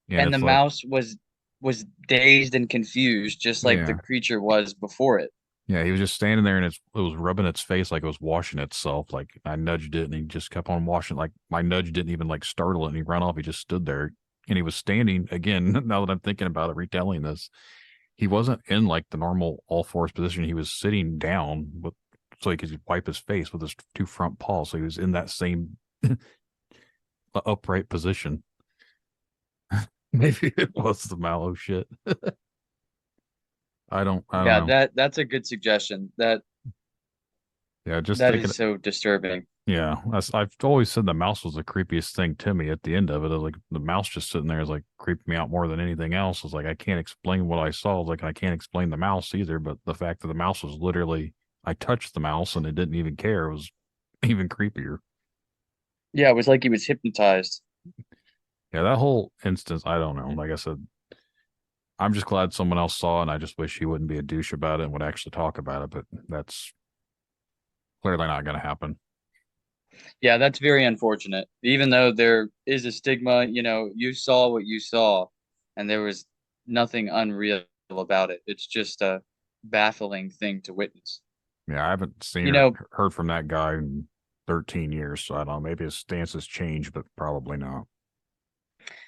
And and the it's like, mouse was dazed and confused, just like the yeah, creature was before it. yeah. He was just standing there, and it was rubbing its face like it was washing itself. Like I nudged it, and he just kept on washing. Like my nudge didn't even like startle it, and he ran off. He just stood there, and he was standing again. Now that I'm thinking about it, retelling this, he wasn't in like the normal all fours position. He was sitting down with so he could wipe his face with his two front paws. So he was in that same upright position. Maybe it was the mallow shit. I don't Yeah, know. that's a good suggestion. That Yeah, just that thinking. is so disturbing. Yeah, I've always said the mouse was the creepiest thing to me. At the end of it, I was like the mouse just sitting there is like creeped me out more than anything else. It's like I can't explain what I saw. It's like I can't explain the mouse either. But the fact that the mouse was literally, I touched the mouse and it didn't even care was even creepier. Yeah, it was like he was hypnotized. Yeah, that whole instance, I don't know. Like I said, I'm just glad someone else saw it, and I just wish he wouldn't be a douche about it and would actually talk about it. But that's clearly not going to happen. Yeah, that's very unfortunate. Even though there is a stigma, you saw what you saw, and there was nothing unreal about it. It's just a baffling thing to witness. Yeah, I haven't seen You or know, heard from that guy in 13 years, so I don't know. Maybe his stance has changed, but probably not.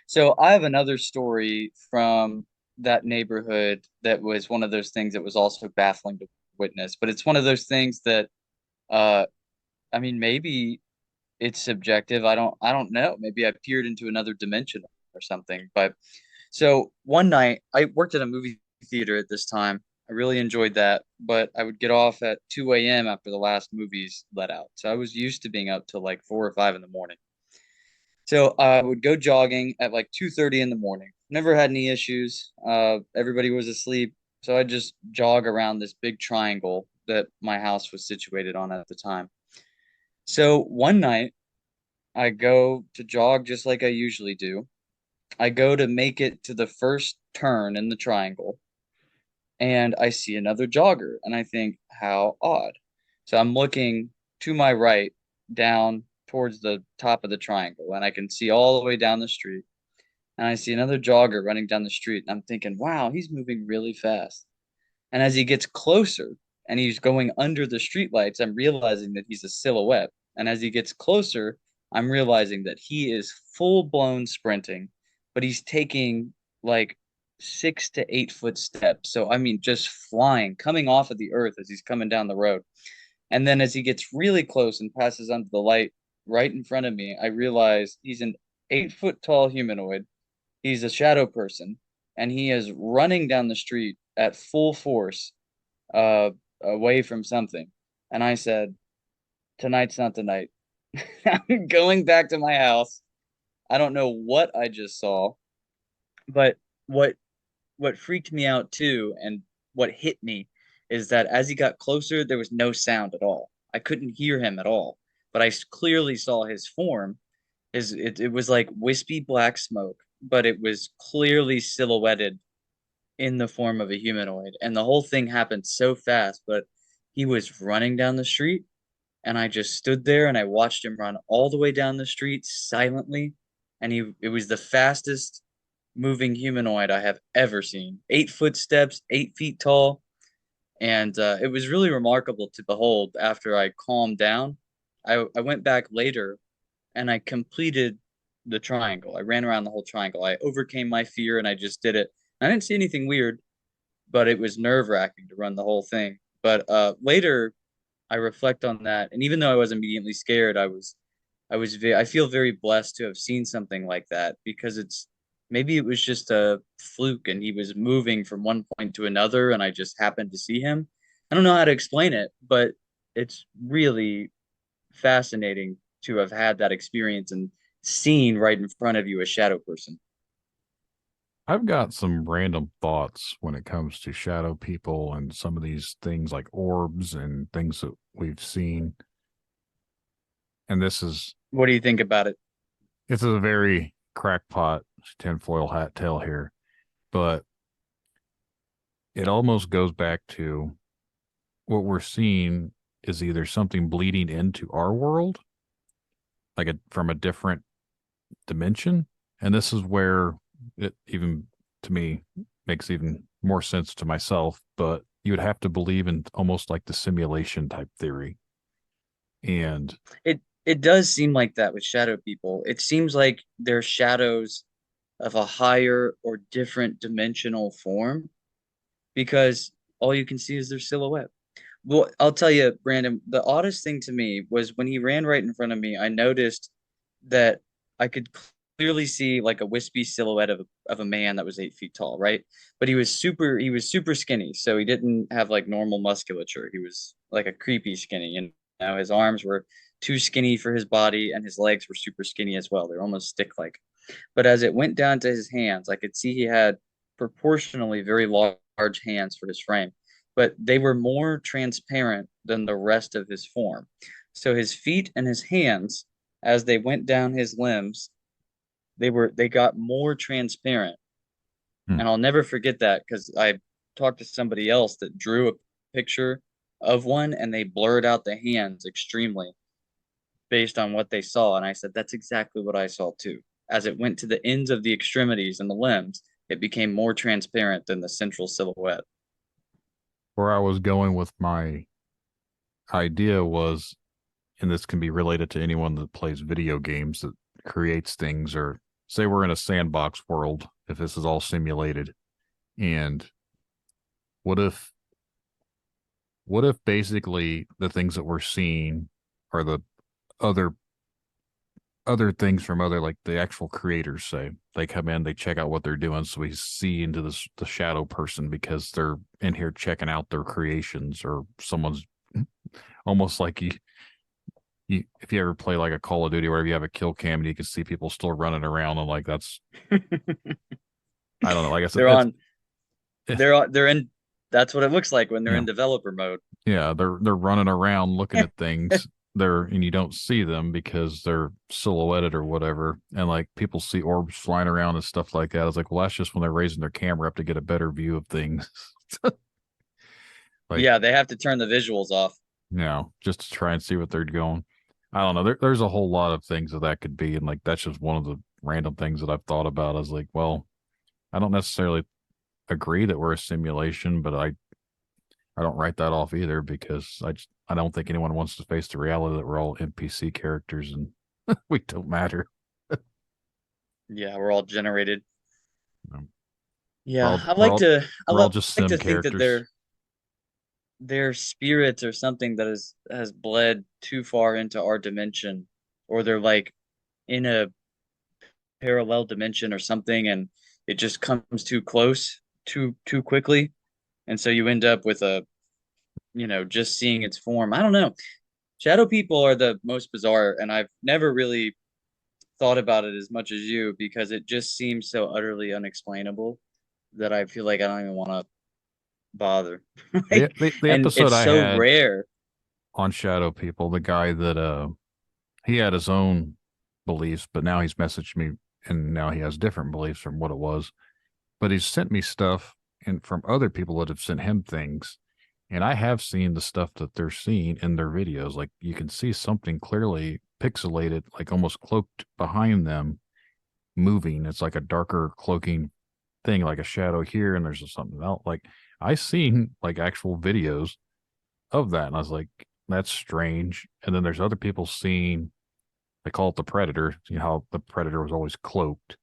so I have another story from that neighborhood that was one of those things that was also baffling to witness, but it's one of those things that, uh, I mean, maybe it's subjective. I don't know. Maybe I peered into another dimension or something. But so one night I worked at a movie theater at this time. I really enjoyed that, but I would get off at 2 a.m. after the last movies let out. So I was used to being up till like 4 or 5 in the morning. So I would go jogging at like 2:30 in the morning. Never had any issues. Everybody was asleep. So I just jog around this big triangle that my house was situated on at the time. So one night I go to jog just like I usually do. I go to make it to the first turn in the triangle, and I see another jogger, and I think, how odd. So I'm looking to my right down towards the top of the triangle, and I can see all the way down the street. And I see another jogger running down the street, and I'm thinking, wow, he's moving really fast. And as he gets closer and he's going under the streetlights, I'm realizing that he's a silhouette. And as he gets closer, I'm realizing that he is full blown sprinting, but he's taking like 6 to 8 foot steps. So, I mean, just flying, coming off of the earth as he's coming down the road. And then as he gets really close and passes under the light right in front of me, I realize he's an 8 foot tall humanoid. He's a shadow person, and he is running down the street at full force, uh, away from something. And I said, tonight's not the night. I'm going back to my house. I don't know what I just saw, but what what freaked me out too, and what hit me is that as he got closer, there was no sound at all. I couldn't hear him at all, but I clearly saw his form. It was like wispy black smoke, but it was clearly silhouetted in the form of a humanoid. And the whole thing happened so fast, but he was running down the street, and I just stood there and I watched him run all the way down the street silently. And it was the fastest moving humanoid I have ever seen. 8 foot steps, 8 feet tall. And it was really remarkable to behold after I calmed down. I went back later and I completed the triangle. I ran around the whole triangle. I overcame my fear and I just did it. I didn't see anything weird, but it was nerve-wracking to run the whole thing. But later I reflect on that, and even though I was immediately scared, I feel very blessed to have seen something like that, because maybe it was just a fluke and he was moving from one point to another and I just happened to see him. I don't know how to explain it, but it's really fascinating to have had that experience and seen right in front of you a shadow person. I've got some random thoughts when it comes to shadow people and some of these things like orbs and things that we've seen. And What do you think about it? this is a very crackpot tinfoil hat tale here, but it almost goes back to what we're seeing is either something bleeding into our world, like from a different dimension. And this is where it even to me makes even more sense to myself, but you would have to believe in almost like the simulation type theory. And It does seem like that with shadow people. It seems like they're shadows of a higher or different dimensional form. because all you can see is their silhouette. Well, I'll tell you, Brandon, the oddest thing to me was when he ran right in front of me, I noticed that I could clearly see like a wispy silhouette of a man that was 8 feet tall, right? But he was super skinny, so he didn't have like normal musculature. He was like a creepy skinny, and now his arms were too skinny for his body, and his legs were super skinny as well. They're almost stick-like. But as it went down to his hands, I could see he had proportionally very large hands for his frame, but they were more transparent than the rest of his form. So his feet and his hands, as they went down his limbs, they got more transparent. Hmm. And I'll never forget that because I talked to somebody else that drew a picture of one and they blurred out the hands extremely based on what they saw. And I said, that's exactly what I saw too. As it went to the ends of the extremities and the limbs, it became more transparent than the central silhouette. Where I was going with my idea was, and this can be related to anyone that plays video games that creates things, or say we're in a sandbox world, if this is all simulated. And what if basically the things that we're seeing are the other things from other, like the actual creators, say they come in, they check out what they're doing, so we see into the shadow person because they're in here checking out their creations, or someone's almost like you if you ever play like a Call of Duty where you have a kill cam and you can see people still running around, and like that's, I don't know, like I said, they're it's on they're in that's what it looks like when they're yeah, in developer mode. yeah, they're running around looking at things there, and you don't see them because they're silhouetted or whatever. And like people see orbs flying around and stuff like that. It's like, well, that's just when they're raising their camera up to get a better view of things. Like, Yeah, they have to turn the visuals off. just to try and see what they're going. I don't know. There's a whole lot of things that could be, and like that's just one of the random things that I've thought about. I was like, well, I don't necessarily agree that we're a simulation, but I don't write that off either, because I don't think anyone wants to face the reality that we're all NPC characters and we don't matter. Yeah, we're all generated. Um, Yeah, I we're all like just to sim think that characters. they're spirits or something that has bled too far into our dimension, or they're like in a parallel dimension or something, and it just comes too close too quickly, and so you end up with a just seeing its form. I don't know. Shadow people are the most bizarre, and I've never really thought about it as much as you because it just seems so utterly unexplainable that I feel like I don't even want to bother. The, Like, the the and episode it's I so had rare. on Shadow People, the guy that he had his own beliefs, but now he's messaged me and now he has different beliefs from what it was. But he's sent me stuff and from other people that have sent him things. And I have seen the stuff that they're seeing in their videos. Like you can see something clearly pixelated, like almost cloaked behind them, moving. It's like a darker cloaking thing, like a shadow here, and there's something else. Like I seen like actual videos of that, and I was like, that's strange. And then there's other people seeing, they call it the predator. You know how the predator was always cloaked.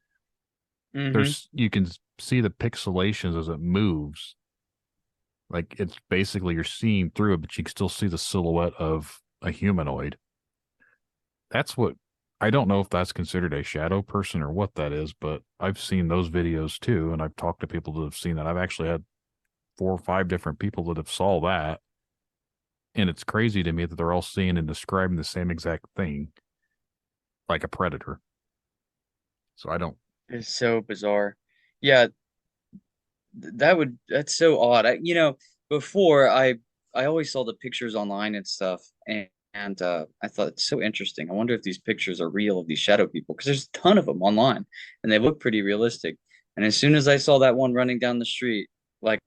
Hmm. There's, you can see the pixelations as it moves. Like it's basically you're seeing through it, but you can still see the silhouette of a humanoid. That's what, I don't know if that's considered a shadow person or what that is, but I've seen those videos too, and I've talked to people that have seen that. I've actually had 4 or 5 different people that have saw that, and it's crazy to me that they're all seeing and describing the same exact thing, like a predator. So I don't. It's so bizarre. Yeah, that's so odd. Before I always saw the pictures online and stuff, and I thought it's so interesting. I wonder if these pictures are real of these shadow people because there's a ton of them online, and they look pretty realistic. And as soon as I saw that one running down the street, like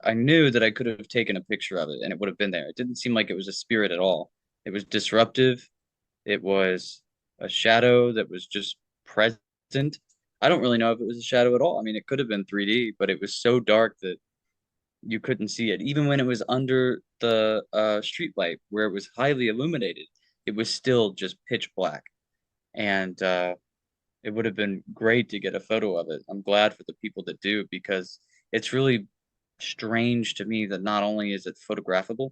I knew that I could have taken a picture of it and it would have been there. It didn't seem like it was a spirit at all. It was disruptive. It was a shadow that was just present. I don't really know if it was a shadow at all. I mean, it could have been 3D, but it was so dark that you couldn't see it. Even when it was under the street light where it was highly illuminated, it was still just pitch black. And it would have been great to get a photo of it. I'm glad for the people that do because it's really strange to me that not only is it photographable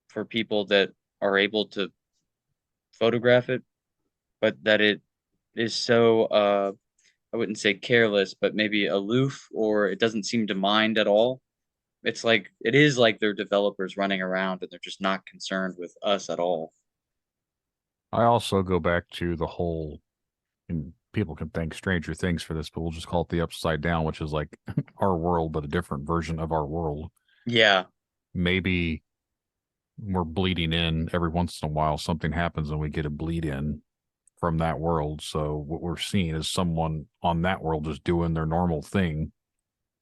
for people that are able to photograph it, but that it is so I wouldn't say careless, but maybe aloof, or it doesn't seem to mind at all. It's like it is like they're developers running around and they're just not concerned with us at all. I also go back to the whole, and people can thank Stranger Things for this, but we'll just call it the Upside Down, which is like our world, but a different version of our world. Yeah. Maybe we're bleeding in every once in a while. Something happens and we get a bleed in from that world. So what we're seeing is someone on that world just doing their normal thing.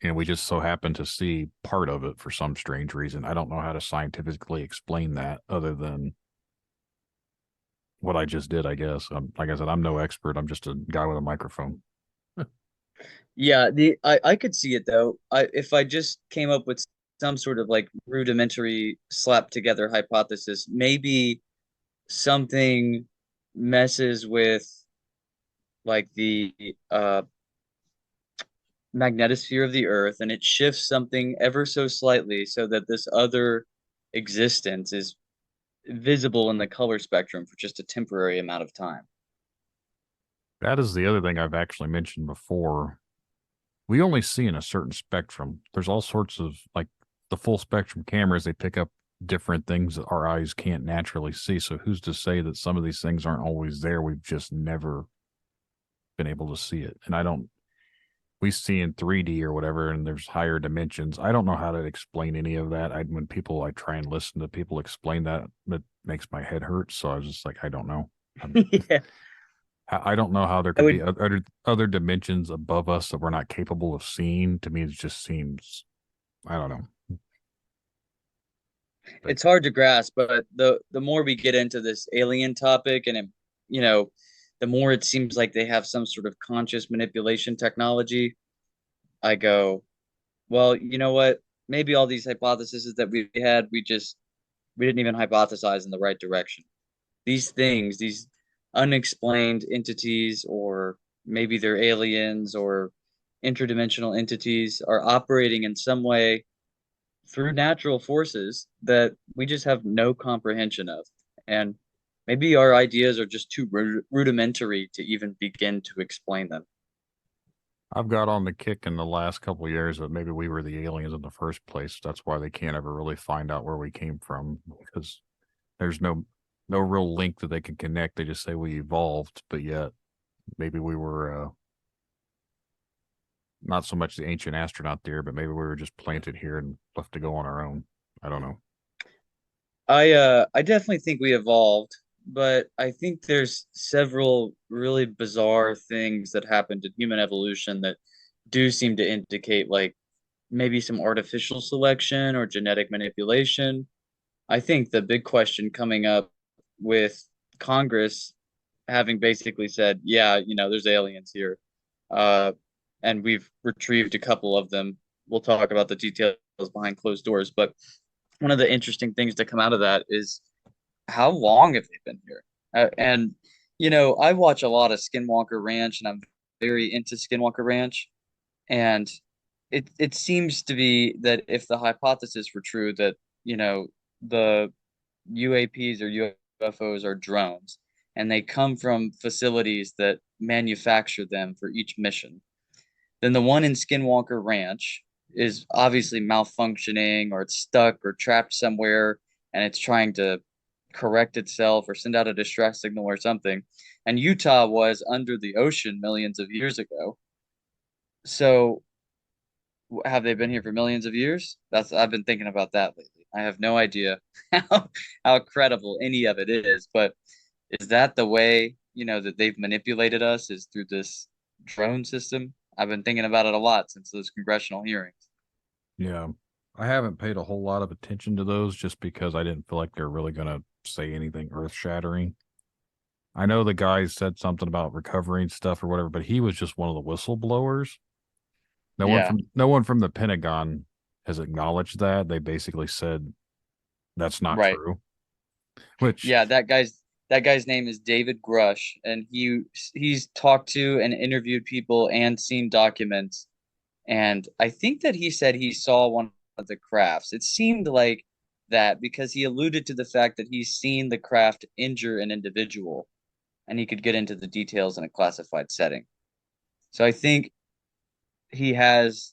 And we just so happen to see part of it for some strange reason. I don't know how to scientifically explain that other than what I just did, I guess. Like I said, I'm no expert. I'm just a guy with a microphone. Yeah, I could see it though. If I just came up with some sort of like rudimentary slap together hypothesis, maybe something messes with like the magnetosphere of the Earth and it shifts something ever so slightly so that this other existence is visible in the color spectrum for just a temporary amount of time. That is the other thing I've actually mentioned before. We only see in a certain spectrum. There's all sorts of like the full spectrum cameras, they pick up different things that our eyes can't naturally see. So who's to say that some of these things aren't always there? We've just never been able to see it. And I don't, we see in 3D or whatever, and there's higher dimensions. I don't know how to explain any of that. When people, I try and listen to people explain that, it makes my head hurt. So I was just like, I don't know. Yeah, I don't know how there I could be would. other dimensions above us that we're not capable of seeing. To me, it just seems, I don't know. But It's hard to grasp, but the more we get into this alien topic, and it, you know, the more it seems like they have some sort of conscious manipulation technology. I go, well, you know what? Maybe all these hypotheses that we had, we didn't even hypothesize in the right direction. These things, these unexplained entities, or maybe they're aliens or interdimensional entities, are operating in some way through natural forces that we just have no comprehension of. And maybe our ideas are just too rudimentary to even begin to explain them. I've got on the kick in the last couple of years that maybe we were the aliens in the first place. That's why they can't ever really find out where we came from because there's no real link that they can connect. They just say we evolved, but yet maybe we were not so much the ancient astronaut there, but maybe we were just planted here and left to go on our own. I don't know. I definitely think we evolved, but I think there's several really bizarre things that happened in human evolution that do seem to indicate like maybe some artificial selection or genetic manipulation. I think the big question coming up with Congress having basically said, yeah, there's aliens here, uh, and we've retrieved a couple of them. We'll talk about the details behind closed doors, but one of the interesting things to come out of that is how long have they been here? And I watch a lot of Skinwalker Ranch, and I'm very into Skinwalker Ranch, and it seems to be that if the hypothesis were true that the UAPs or UFOs are drones, and they come from facilities that manufacture them for each mission, then the one in Skinwalker Ranch is obviously malfunctioning, or it's stuck or trapped somewhere and it's trying to correct itself or send out a distress signal or something. And Utah was under the ocean millions of years ago. So have they been here for millions of years? That's I've been thinking about that lately. I have no idea how credible any of it is, but is that the way, that they've manipulated us is through this drone system? I've been thinking about it a lot since those congressional hearings. Yeah. I haven't paid a whole lot of attention to those just because I didn't feel like they're really going to say anything earth shattering. I know the guy said something about recovering stuff or whatever, but he was just one of the whistleblowers. Yeah, No one from the Pentagon has acknowledged that. They basically said that's not right. true, which Yeah, that guy's name is David Grush, and he's talked to and interviewed people and seen documents. And I think that he said he saw one of the crafts. It seemed like that because he alluded to the fact that he's seen the craft injure an individual and he could get into the details in a classified setting. So I think he has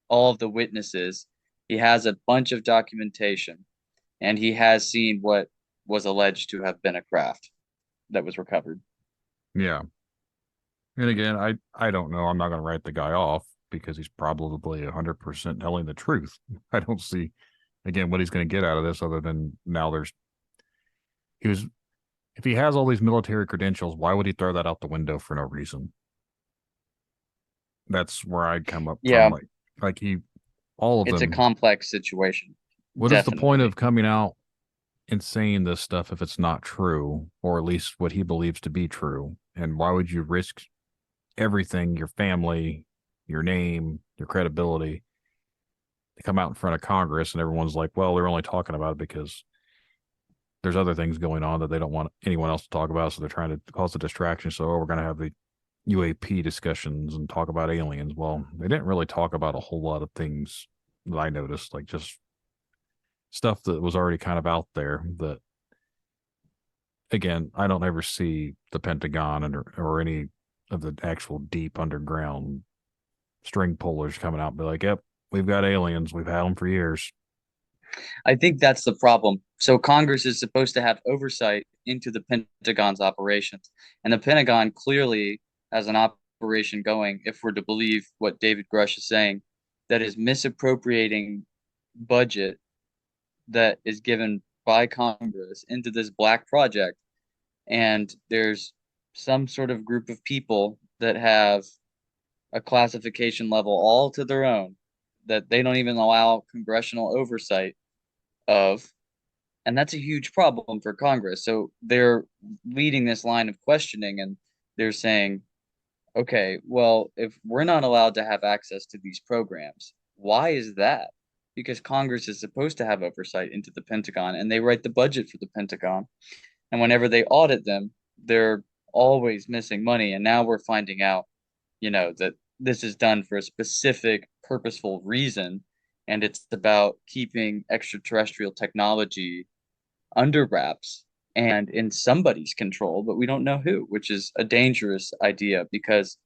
all of the witnesses, he has a bunch of documentation, and he has seen what was alleged to have been a craft that was recovered. Yeah. And again, I don't know. I'm not going to write the guy off because he's probably 100% telling the truth. I don't see, again, what he's going to get out of this other than now he was, if he has all these military credentials, why would he throw that out the window for no reason? That's where I'd come up from. Yeah, Like all of it's a them. complex situation. What is the point Definitely. of coming out and saying this stuff if it's not true, or at least what he believes to be true? And why would you risk everything, your family, your name, your credibility, to come out in front of Congress and everyone's like, well, they're only talking about it because there's other things going on that they don't want anyone else to talk about. So they're trying to cause a distraction. So, we're going to have the UAP discussions and talk about aliens. Well, they didn't really talk about a whole lot of things that I noticed, like just stuff that was already kind of out there that, again, I don't ever see the Pentagon or any of the actual deep underground string pullers coming out and be like, yep, we've got aliens. We've had them for years. I think that's the problem. So Congress is supposed to have oversight into the Pentagon's operations, and the Pentagon clearly has an operation going, if we're to believe what David Grush is saying, that is misappropriating budget that is given by Congress into this black project. And there's some sort of group of people that have a classification level all to their own that they don't even allow congressional oversight of. And that's a huge problem for Congress. So they're leading this line of questioning and they're saying, okay, well, if we're not allowed to have access to these programs, why is that? Because Congress is supposed to have oversight into the Pentagon and they write the budget for the Pentagon. And whenever they audit them, they're always missing money. And now we're finding out, that this is done for a specific purposeful reason. And it's about keeping extraterrestrial technology under wraps and in somebody's control, but we don't know who, which is a dangerous idea because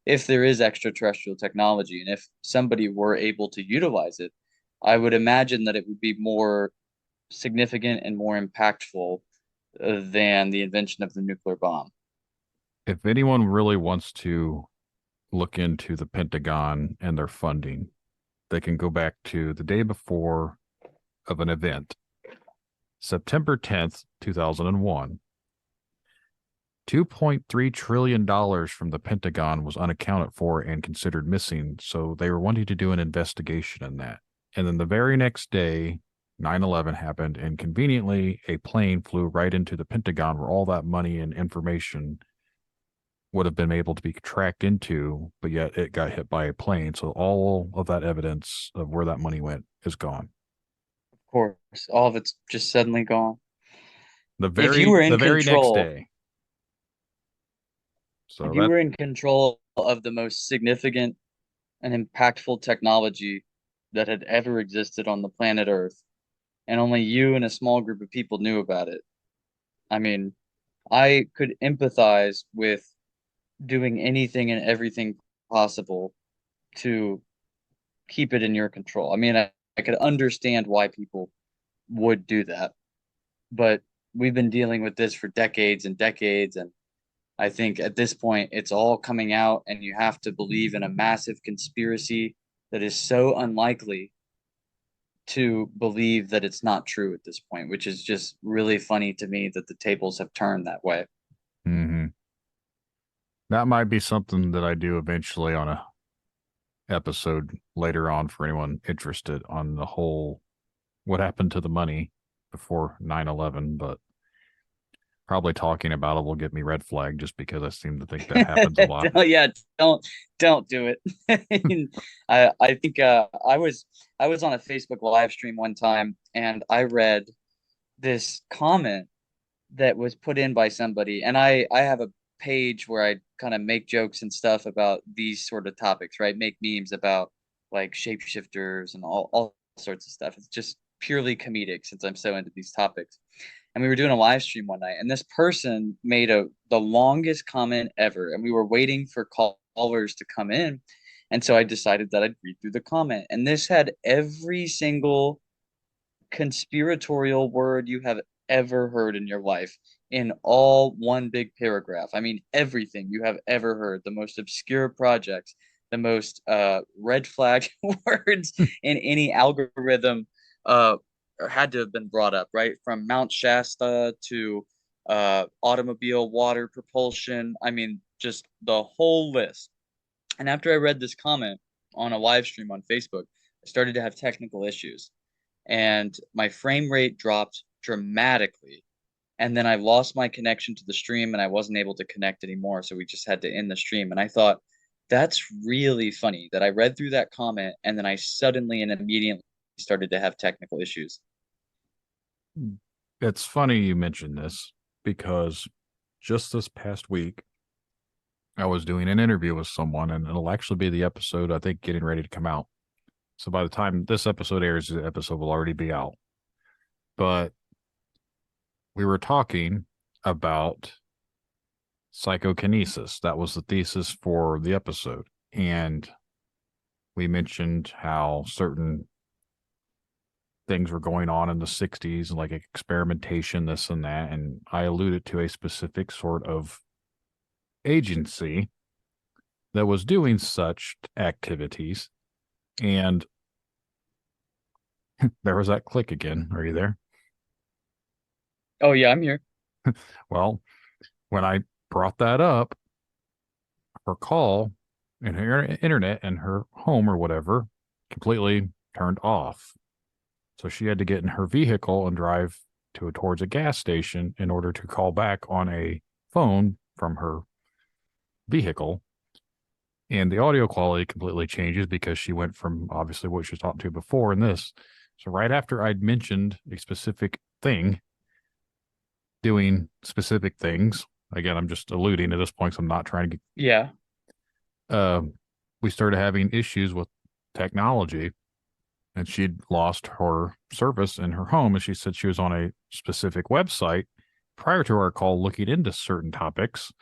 if there is extraterrestrial technology and if somebody were able to utilize it, I would imagine that it would be more significant and more impactful than the invention of the nuclear bomb. If anyone really wants to look into the Pentagon and their funding, they can go back to the day before of an event, September 10th, 2001. $2.3 trillion from the Pentagon was unaccounted for and considered missing. So they were wanting to do an investigation in that. And then the very next day, 9/11 happened, and conveniently, a plane flew right into the Pentagon where all that money and information would have been able to be tracked into, but yet it got hit by a plane. So all of that evidence of where that money went is gone. Of course, all of it's just suddenly gone. The If you very were the in very next control, day. if So you that were in control of the most significant and impactful technology that had ever existed on the planet Earth, and only you and a small group of people knew about it, I mean, I could empathize with doing anything and everything possible to keep it in your control. I mean, I could understand why people would do that, but we've been dealing with this for decades and decades. And I think at this point, it's all coming out, and you have to believe in a massive conspiracy that is so unlikely to believe that it's not true at this point, which is just really funny to me that the tables have turned that way. mhm. That might be something that I do eventually on a episode later on for anyone interested on the whole what happened to the money before 9/11, but probably talking about it will get me red flag just because I seem to think that happens a lot. Yeah, don't do it. I think I was on a Facebook live stream one time and I read this comment that was put in by somebody, and I have a page where I kind of make jokes and stuff about these sort of topics, right? Make memes about like shapeshifters and all sorts of stuff. It's just purely comedic since I'm so into these topics. And we were doing a live stream one night, and this person made the longest comment ever, and we were waiting for callers to come in. And so I decided that I'd read through the comment. And this had every single conspiratorial word you have ever heard in your life in all one big paragraph. I mean, everything you have ever heard, the most obscure projects, the most red flag words in any algorithm had to have been brought up, right? From Mount Shasta to automobile water propulsion. I mean, just the whole list. And after I read this comment on a live stream on Facebook, I started to have technical issues and my frame rate dropped dramatically. And then I lost my connection to the stream and I wasn't able to connect anymore. So we just had to end the stream. And I thought, that's really funny that I read through that comment and then I suddenly and immediately started to have technical issues. It's funny you mentioned this because just this past week, I was doing an interview with someone, and it'll actually be the episode, I think, getting ready to come out. So by the time this episode airs, the episode will already be out. But we were talking about psychokinesis. That was the thesis for the episode. And we mentioned how certain things were going on in the 60s, like experimentation, this and that. And I alluded to a specific sort of agency that was doing such activities. And there was that click again. Are you there? Oh, yeah, I'm here. Well, when I brought that up, her call and her internet and her home or whatever completely turned off. So she had to get in her vehicle and drive towards a gas station in order to call back on a phone from her vehicle. And the audio quality completely changes because she went from obviously what she was talking to before and this. So right after I'd mentioned a specific thing, doing specific things, again, I'm just alluding at this point, so I'm not trying to get, Yeah. we started having issues with technology, and she'd lost her service in her home. And she said she was on a specific website prior to our call looking into certain topics,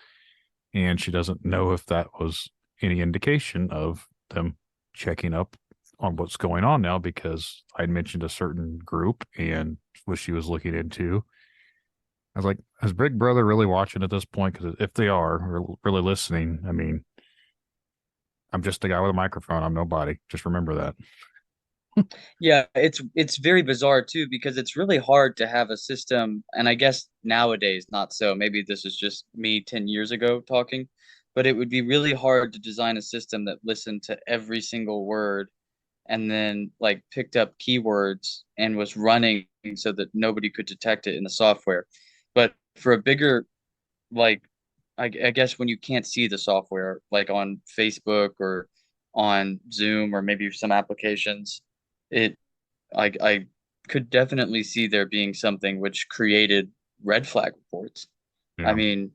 and she doesn't know if that was any indication of them checking up on what's going on now, because I'd mentioned a certain group and what she was looking into. I was like, is Big Brother really watching at this point? Because if they are really listening, I mean, I'm just a guy with a microphone. I'm nobody. Just remember that. Yeah, it's very bizarre too because it's really hard to have a system, and I guess nowadays not so. Maybe this is just me 10 years ago talking, but it would be really hard to design a system that listened to every single word and then like picked up keywords and was running so that nobody could detect it in the software. But for a bigger like I guess when you can't see the software, like on Facebook or on Zoom or maybe some applications, it I could definitely see there being something which created red flag reports. I Yeah. mean,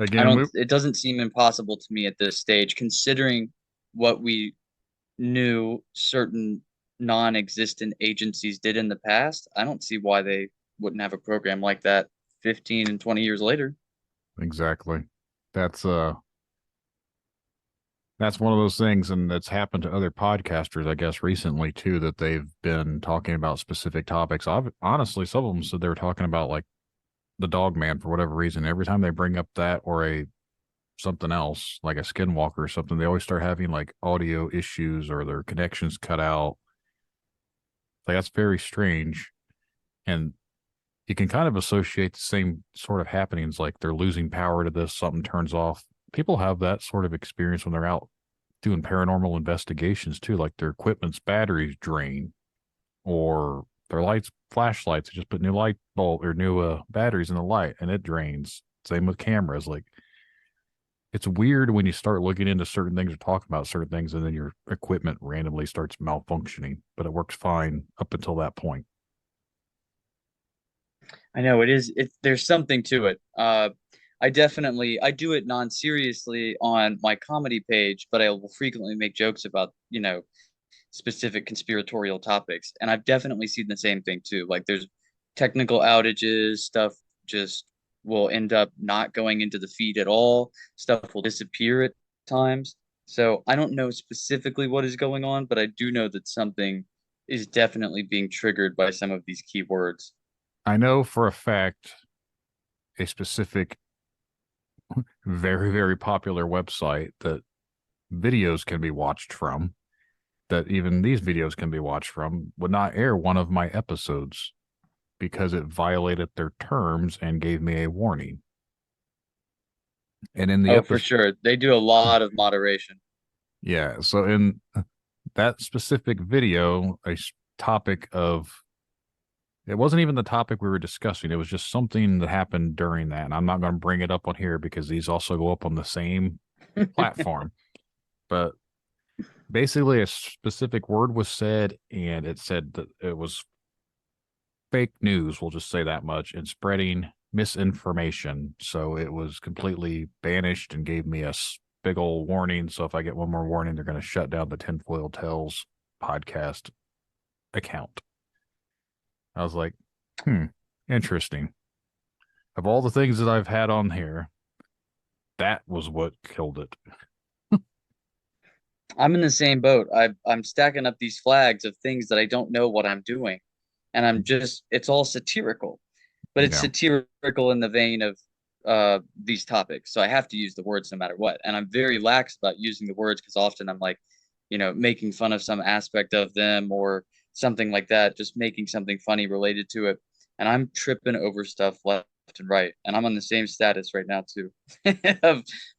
I Again, don't it doesn't seem impossible to me at this stage, considering what we knew certain non-existent agencies did in the past. I don't see why they wouldn't have a program like that 15 and 20 years later. exactly. That's uh that's one of those things, and that's happened to other podcasters, I guess, recently too, that they've been talking about specific topics. Honestly, some of them said they were talking about like the dog man for whatever reason. Every time they bring up that or a something else, like a skinwalker or something, they always start having like audio issues or their connections cut out. Like that's very strange. And you can kind of associate the same sort of happenings, like they're losing power to this, something turns off. People have that sort of experience when they're out doing paranormal investigations too, like their equipment's batteries drain or their lights, flashlights, they just put new light bulb or new batteries in the light and it drains. Same with cameras. Like it's weird when you start looking into certain things or talking about certain things and then your equipment randomly starts malfunctioning, but it works fine up until that point. I know it is. There's something to it. I do it non-seriously on my comedy page, but I will frequently make jokes about specific conspiratorial topics. And I've definitely seen the same thing too. Like there's technical outages, stuff just will end up not going into the feed at all. Stuff will disappear at times. So I don't know specifically what is going on, but I do know that something is definitely being triggered by some of these keywords. I know for a fact a specific, very, very popular website that videos can be watched from, that even these videos can be watched from, would not air one of my episodes because it violated their terms and gave me a warning. And in the Oh, for episode, sure. They do a lot of moderation. yeah, so in that specific video, topic of, it wasn't even the topic we were discussing. It was just something that happened during that. And I'm not going to bring it up on here because these also go up on the same platform. But basically, a specific word was said, and it said that it was fake news. We'll just say that much, and spreading misinformation. So it was completely banished and gave me a big old warning. So if I get one more warning, they're going to shut down the Tinfoil Tales podcast account. I was like, interesting. Of all the things that I've had on here, that was what killed it. I'm in the same boat. I'm stacking up these flags of things that I don't know what I'm doing. And it's all satirical, but it's Yeah. satirical in the vein of these topics. So I have to use the words no matter what. And I'm very lax about using the words because often I'm like, making fun of some aspect of them or something like that, just making something funny related to it. And I'm tripping over stuff left and right. And I'm on the same status right now too.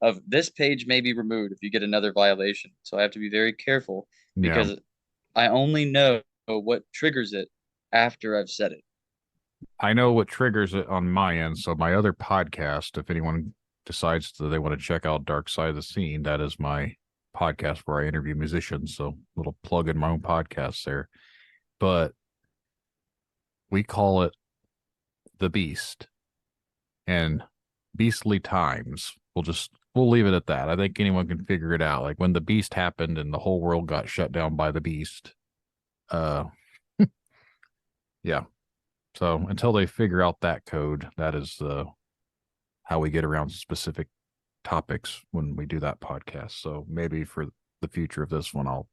of this page may be removed if you get another violation. So I have to be very careful Yeah. because I only know what triggers it after I've said it. I know what triggers it on my end. So my other podcast, if anyone decides that they want to check out Dark Side of the Scene, that is my podcast where I interview musicians. So little plug in my own podcast there. But we call it The Beast and Beastly Times. We'll leave it at that. I think anyone can figure it out. Like when the Beast happened and the whole world got shut down by the Beast. Uh yeah. So until they figure out that code, that is how we get around specific topics when we do that podcast. So maybe for the future of this one, I'll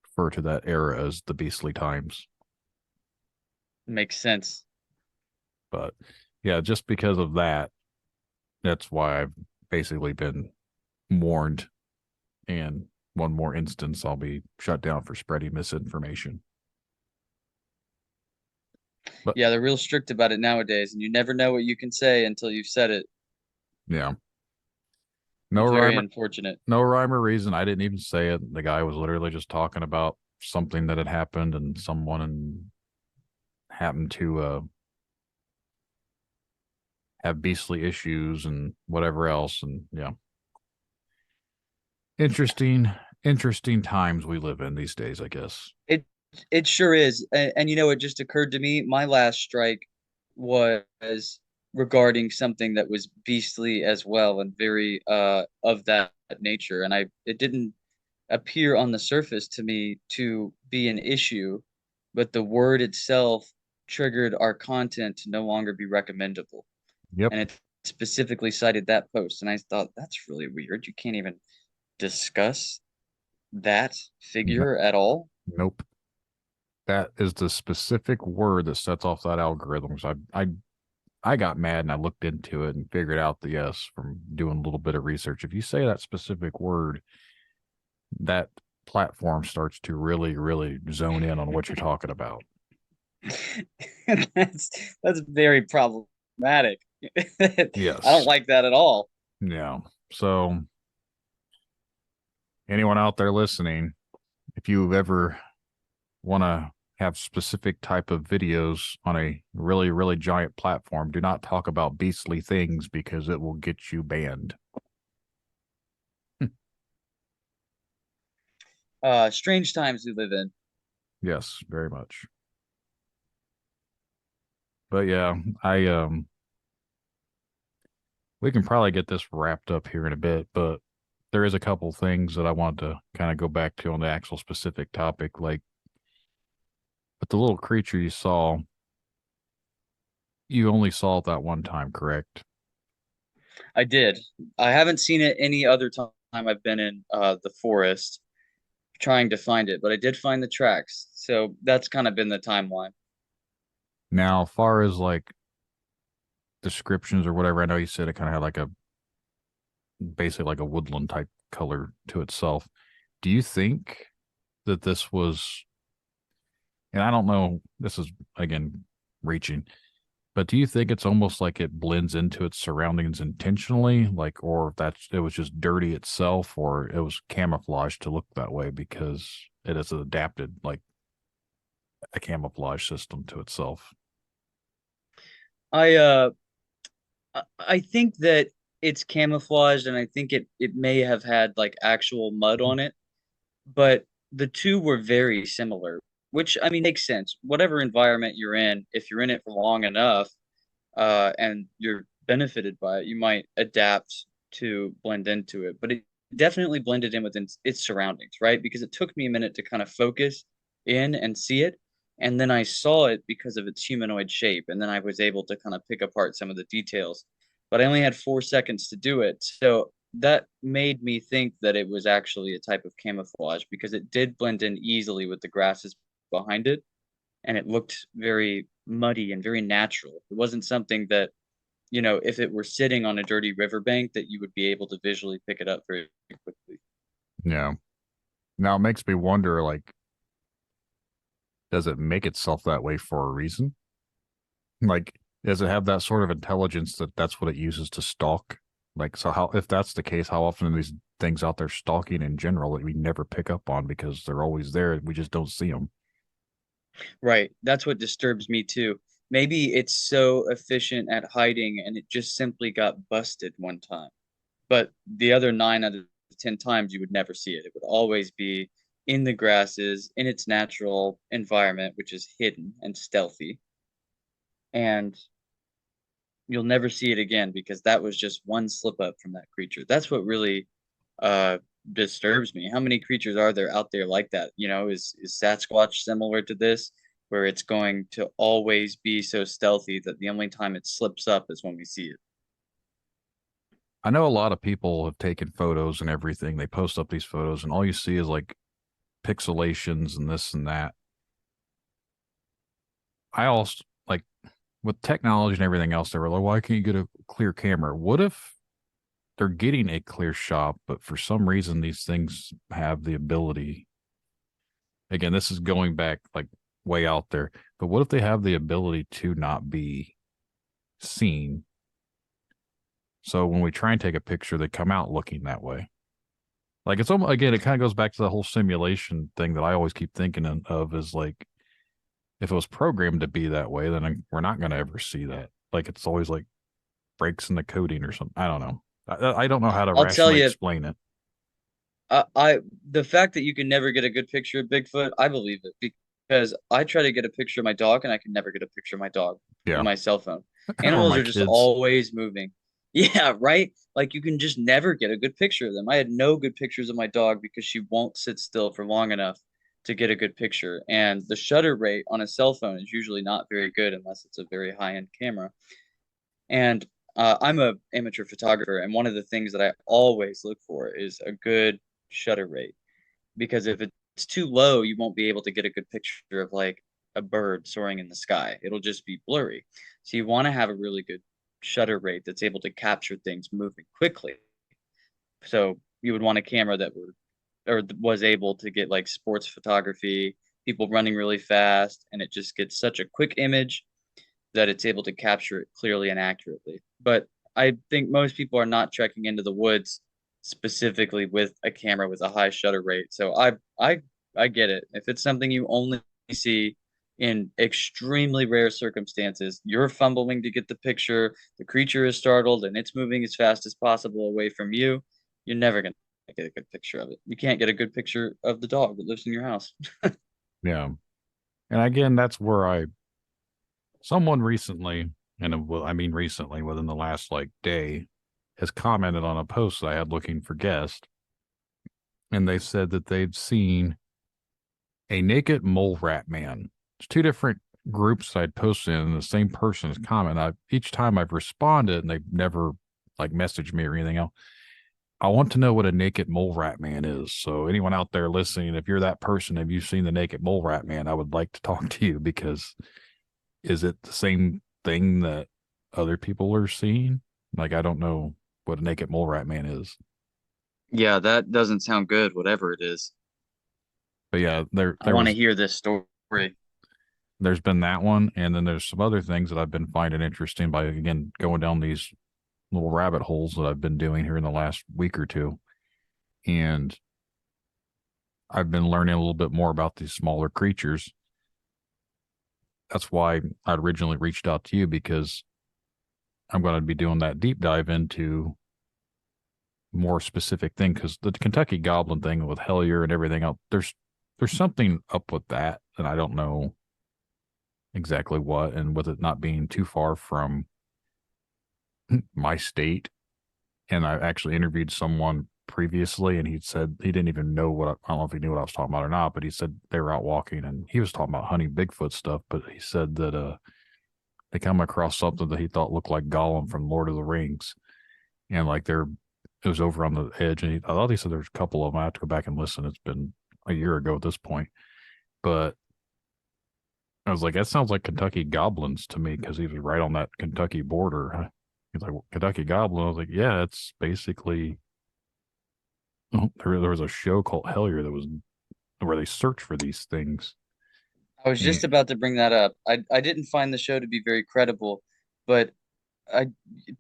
refer to that era as the Beastly Times. Makes sense. But yeah, just because of that, that's why I've basically been warned. And one more instance, I'll be shut down for spreading misinformation. But Yeah, they're real strict about it nowadays, and you never know what you can say until you've said it. yeah, no Very rhyme, unfortunate. no rhyme or reason. I didn't even say it. The guy was literally just talking about something that had happened, and someone happened to have beastly issues and whatever else. And yeah, interesting, interesting times we live in these days, I guess. It it sure is. And it just occurred to me, my last strike was regarding something that was beastly as well and very of that nature. And it didn't appear on the surface to me to be an issue, but the word itself triggered our content to no longer be recommendable. Yep. And it specifically cited that post. And I thought, that's really weird. You can't even discuss that No, figure at all. nope. That is the specific word that sets off that algorithm. So I got mad and I looked into it and figured out the yes from doing a little bit of research. If you say that specific word, that platform starts to really, really zone in on what you're talking about. that's that's very problematic. I don't Yes. like that at all. Yeah. So anyone out there listening, if you ever want to have specific type of videos on a really, really giant platform, do not talk about beastly things because it will get you banned. Strange times we live in. Yes, very much. But yeah, I we can probably get this wrapped up here in a bit, but there is a couple things that I want to kind of go back to on the actual specific topic. Like, but the little creature you only saw it that one time, correct? I did. I haven't seen it any other time I've been in the forest trying to find it, but I did find the tracks. So that's kind of been the timeline. Now, as far as like descriptions or whatever, I know you said it kind of had like a basically like a woodland type color to itself. Do you think that this was, and I don't know, this is again reaching, but do you think it's almost like it blends into its surroundings intentionally, like, or if that's it was just dirty itself, or it was camouflaged to look that way because it has adapted like a camouflage system to itself? I uh I think that it's camouflaged and I think it may have had like actual mud on it, but the two were very similar, which I mean makes sense. Whatever environment you're in, if you're in it for long enough, and you're benefited by it, you might adapt to blend into it. But it definitely blended in within its surroundings, right? Because it took me a minute to kind of focus in and see it. And then I saw it because of its humanoid shape. And then I was able to kind of pick apart some of the details. But I only had 4 seconds to do it. So that made me think that it was actually a type of camouflage because it did blend in easily with the grasses behind it and it looked very muddy and very natural. It wasn't something that, if it were sitting on a dirty riverbank, that you would be able to visually pick it up very quickly. Yeah. Now it makes me wonder, like, does it make itself that way for a reason? Like, does it have that sort of intelligence that that's what it uses to stalk? Like, so how, if that's the case, how often are these things out there stalking in general that we never pick up on because they're always there? We just don't see them. Right. That's what disturbs me too. Maybe it's so efficient at hiding and it just simply got busted one time. But the other 9 out of 10 times, you would never see it. It would always be in the grasses, in its natural environment, which is hidden and stealthy. And you'll never see it again because that was just one slip up from that creature. That's what really uh disturbs me. How many creatures are there out there like that? Is Sasquatch similar to this, where it's going to always be so stealthy that the only time it slips up is when we see it? I know a lot of people have taken photos and everything. They post up these photos, and all you see is like pixelations and this and that. I also like with technology and everything else, they were like, why can't you get a clear camera? What if they're getting a clear shot, but for some reason these things have the ability. Again, this is going back like way out there, but what if they have the ability to not be seen? So when we try and take a picture, they come out looking that way. Like it's almost, again, it kind of goes back to the whole simulation thing that I always keep thinking of is like if it was programmed to be that way, then we're not going to ever see that. Like it's always like breaks in the coding or something. I don't know. I don't know how to I'll tell rationally you, explain it. I the fact that you can never get a good picture of Bigfoot, I believe it because I try to get a picture of my dog and I can never get a picture of my dog with Yeah. my cell phone. Or Animals my are just kids. always moving. Yeah, right? Like you can just never get a good picture of them. I had no good pictures of my dog because she won't sit still for long enough to get a good picture. And the shutter rate on a cell phone is usually not very good unless it's a very high-end camera. And I'm a amateur photographer, and one of the things that I always look for is a good shutter rate because if it's too low, you won't be able to get a good picture of like a bird soaring in the sky. It'll just be blurry. So you want to have a really good shutter rate that's able to capture things moving quickly. So you would want a camera that was able to get like sports photography, people running really fast, and it just gets such a quick image that it's able to capture it clearly and accurately. But I think most people are not trekking into the woods specifically with a camera with a high shutter rate. So I get it. If it's something you only see in extremely rare circumstances, you're fumbling to get the picture, the creature is startled and it's moving as fast as possible away from you, you're never going to get a good picture of it. You can't get a good picture of the dog that lives in your house. Yeah. And again, that's where someone recently, and well, I mean recently, within the last like day, has commented on a post that I had looking for guests. and they said that they'd seen a naked mole rat man. It's two different groups I'd posted in the same person's comment. Each time I've responded and they've never like messaged me or anything else. I want to know what a naked mole rat man is. So anyone out there listening, if you're that person, have you seen the naked mole rat man? I would like to talk to you because is it the same thing that other people are seeing? Like I don't know what a naked mole rat man is. Yeah, that doesn't sound good, whatever it is. But yeah, there I there want to was hear this story. there's been that one, and then there's some other things that I've been finding interesting by again going down these little rabbit holes that I've been doing here in the last week or two. And I've been learning a little bit more about these smaller creatures. That's why I originally reached out to you because I'm going to be doing that deep dive into more specific thing because the Kentucky Goblin thing with Hellier and everything else, there's something up with that, and I don't know exactly what, and with it not being too far from my state. And I actually interviewed someone previously, and he said he didn't even know I don't know if he knew what I was talking about or not, but he said they were out walking and he was talking about hunting Bigfoot stuff. But he said that they come across something that he thought looked like Gollum from Lord of the Rings, and like it was over on the edge. And I thought he said there's a couple of them. I have to go back and listen. It's been a year ago at this point, but I was like, that sounds like Kentucky goblins to me because he was right on that Kentucky border. He's like, Kentucky Goblin. I was like, yeah, it's basically. There was a show called Hellier that was where they search for these things. I was just And about to bring that up. I didn't find the show to be very credible, but I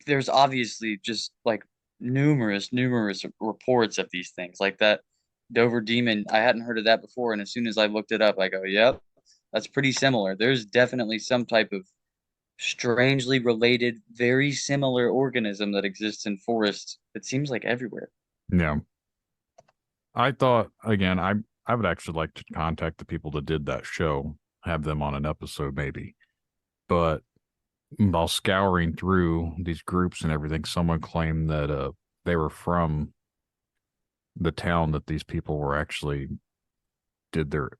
there's obviously just like numerous reports of these things like that Dover Demon. I hadn't heard of that before, and as soon as I looked it up, I go, "Yep, that's pretty similar." There's definitely some type of strangely related, very similar organism that exists in forests. It seems like everywhere. yeah, I thought again, I would actually like to contact the people that did that show, have them on an episode maybe. But while scouring through these groups and everything, someone claimed that they were from the town that these people were actually did their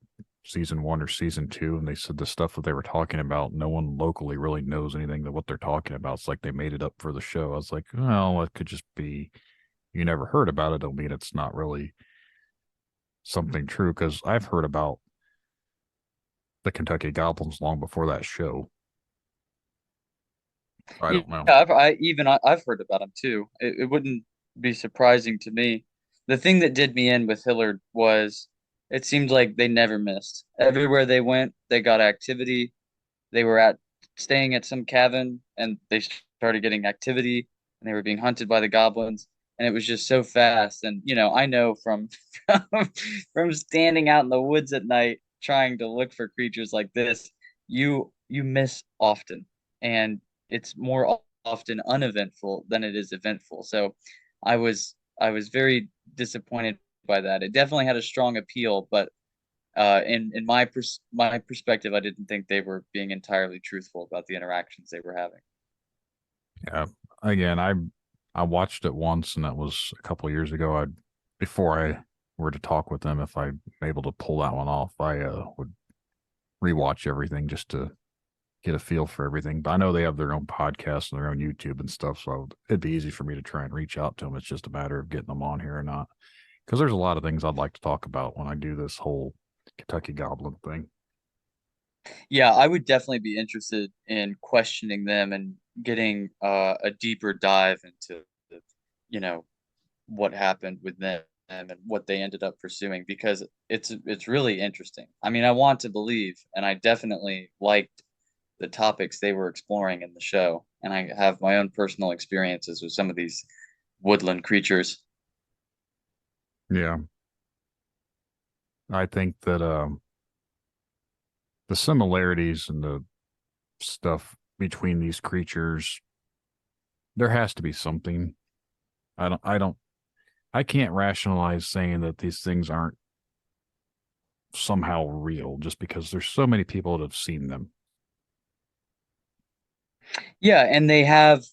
season one or season two, and they said the stuff that they were talking about, no one locally really knows anything that what they're talking about. It's like they made it up for the show. I was like, well, it could just be you never heard about it. Don't mean it's not really something true because I've heard about the Kentucky Goblins long before that show. I Yeah, don't know. I've heard about him too. It wouldn't be surprising to me. The thing that did me in with Hillard was it seemed like they never missed. Everywhere they went, they got activity. They were at staying at some cabin and they started getting activity and they were being hunted by the goblins. And it was just so fast. And I know from from standing out in the woods at night trying to look for creatures like this, you miss often. And it's more often uneventful than it is eventful. So I was very disappointed by that. It definitely had a strong appeal, but in my perspective, I didn't think they were being entirely truthful about the interactions they were having. Yeah. Again, I watched it once, and that was a couple of years ago. I before I were to talk with them, if I'm able to pull that one off, I would rewatch everything just to get a feel for everything. But I know they have their own podcast and their own YouTube and stuff, so it'd be easy for me to try and reach out to them. It's just a matter of getting them on here or not. Because there's a lot of things I'd like to talk about when I do this whole Kentucky Goblin thing. Yeah, I would definitely be interested in questioning them and getting a deeper dive into, you know, what happened with them and what they ended up pursuing because it's really interesting. I mean, I want to believe, and I definitely liked the topics they were exploring in the show, and I have my own personal experiences with some of these woodland creatures. Yeah, I think that the similarities and the stuff between these creatures, there has to be something. I don't, I can't rationalize saying that these things aren't somehow real just because there's so many people that have seen them. Yeah, and they have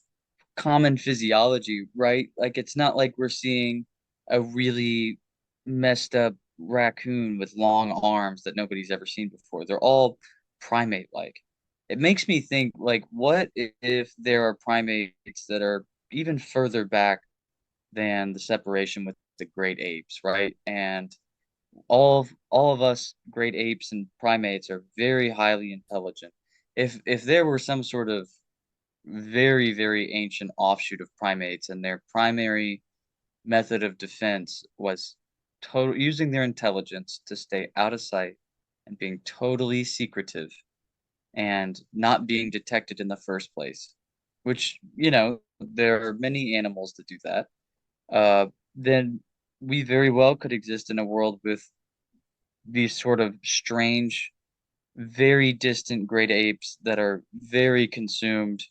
common physiology, right? Like it's not like we're seeing a really messed up raccoon with long arms that nobody's ever seen before. They're all primate like. It makes me think like what if there are primates that are even further back than the separation with the great apes, right? And all of us great apes and primates are very highly intelligent. If there were some sort of very ancient offshoot of primates and their primary method of defense was total using their intelligence to stay out of sight and being totally secretive and not being detected in the first place, which, there are many animals that do that, then we very well could exist in a world with these sort of strange, very distant great apes that are very consumed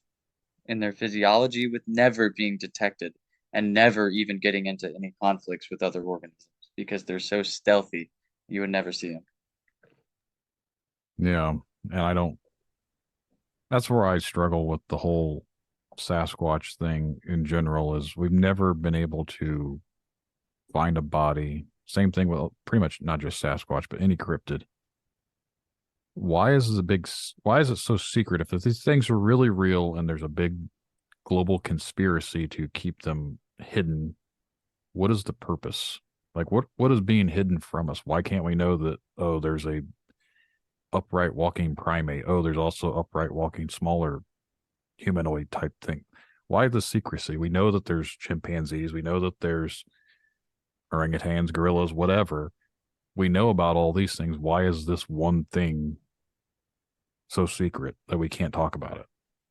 in their physiology with never being detected and never even getting into any conflicts with other organisms because they're so stealthy you would never see them. Yeah. And I don't, that's where I struggle with the whole Sasquatch thing in general is we've never been able to find a body. Same thing with pretty much not just Sasquatch, but any cryptid. Why is it so secret? If these things are really real and there's a big global conspiracy to keep them hidden, what is the purpose? Like what is being hidden from us? Why can't we know that, oh, there's a upright walking primate. Oh, there's also upright walking smaller humanoid type thing. Why the secrecy? We know that there's chimpanzees. We know that there's orangutans, gorillas, whatever. We know about all these things. Why is this one thing so secret that we can't talk about it?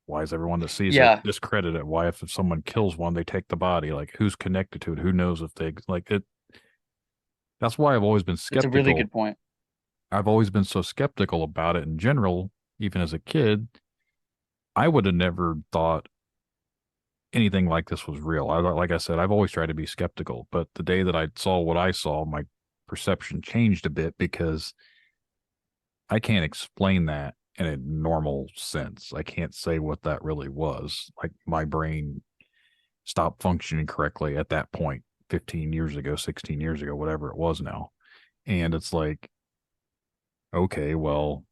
Why is everyone that sees it Yeah, discredit it? Why, if someone kills one, they take the body? Like, who's connected to it? Who knows if they like it? That's why I've always been that's a really skeptical. good point. I've always been so skeptical about it in general, even as a kid. I would have never thought anything like this was real. Like I said, I've always tried to be skeptical, but the day that I saw what I saw, my perception changed a bit because I can't explain that in a normal sense. I can't say what that really was. Like my brain stopped functioning correctly at that point 15 years ago, 16 years ago, whatever it was now. And it's like, okay, well,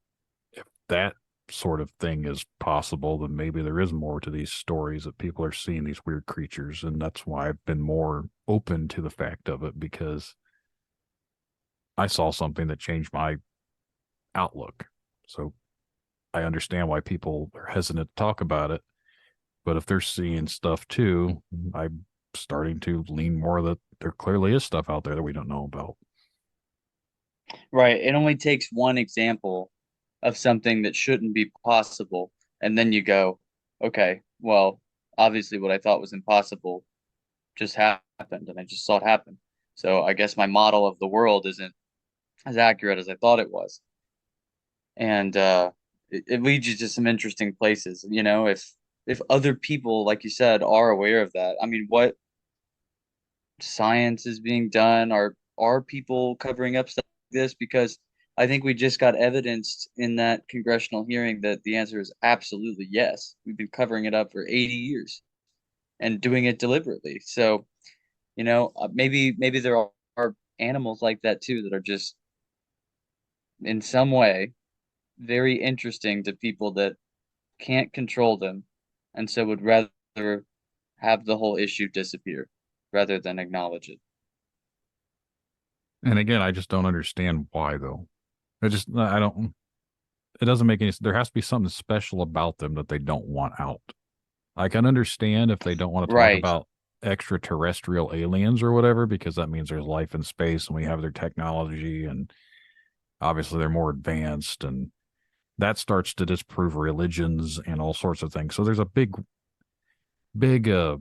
if that sort of thing is possible, then maybe there is more to these stories that people are seeing these weird creatures. And that's why I've been more open to the fact of it because I saw something that changed my outlook. So I understand why people are hesitant to talk about it. But if they're seeing stuff too, I'm starting to lean more that there clearly is stuff out there that we don't know about. Right. It only takes one example of something that shouldn't be possible, and then you go, okay, well, obviously what I thought was impossible just happened, and I just saw it happen. So I guess my model of the world isn't as accurate as I thought it was. And it leads you to some interesting places. If other people, like you said, are aware of that, I mean, what science is being done? Are people covering up stuff like this? Because I think we just got evidenced in that congressional hearing that the answer is absolutely yes. We've been covering it up for 80 years and doing it deliberately. So, maybe there are animals like that too that are just in some way very interesting to people that can't control them and so would rather have the whole issue disappear rather than acknowledge it. And again, I just don't understand why though. I don't, it doesn't make any, there has to be something special about them that they don't want out. I can understand if they don't want to talk Right. about extraterrestrial aliens or whatever, because that means there's life in space and we have their technology and obviously they're more advanced and that starts to disprove religions and all sorts of things. So there's a big, I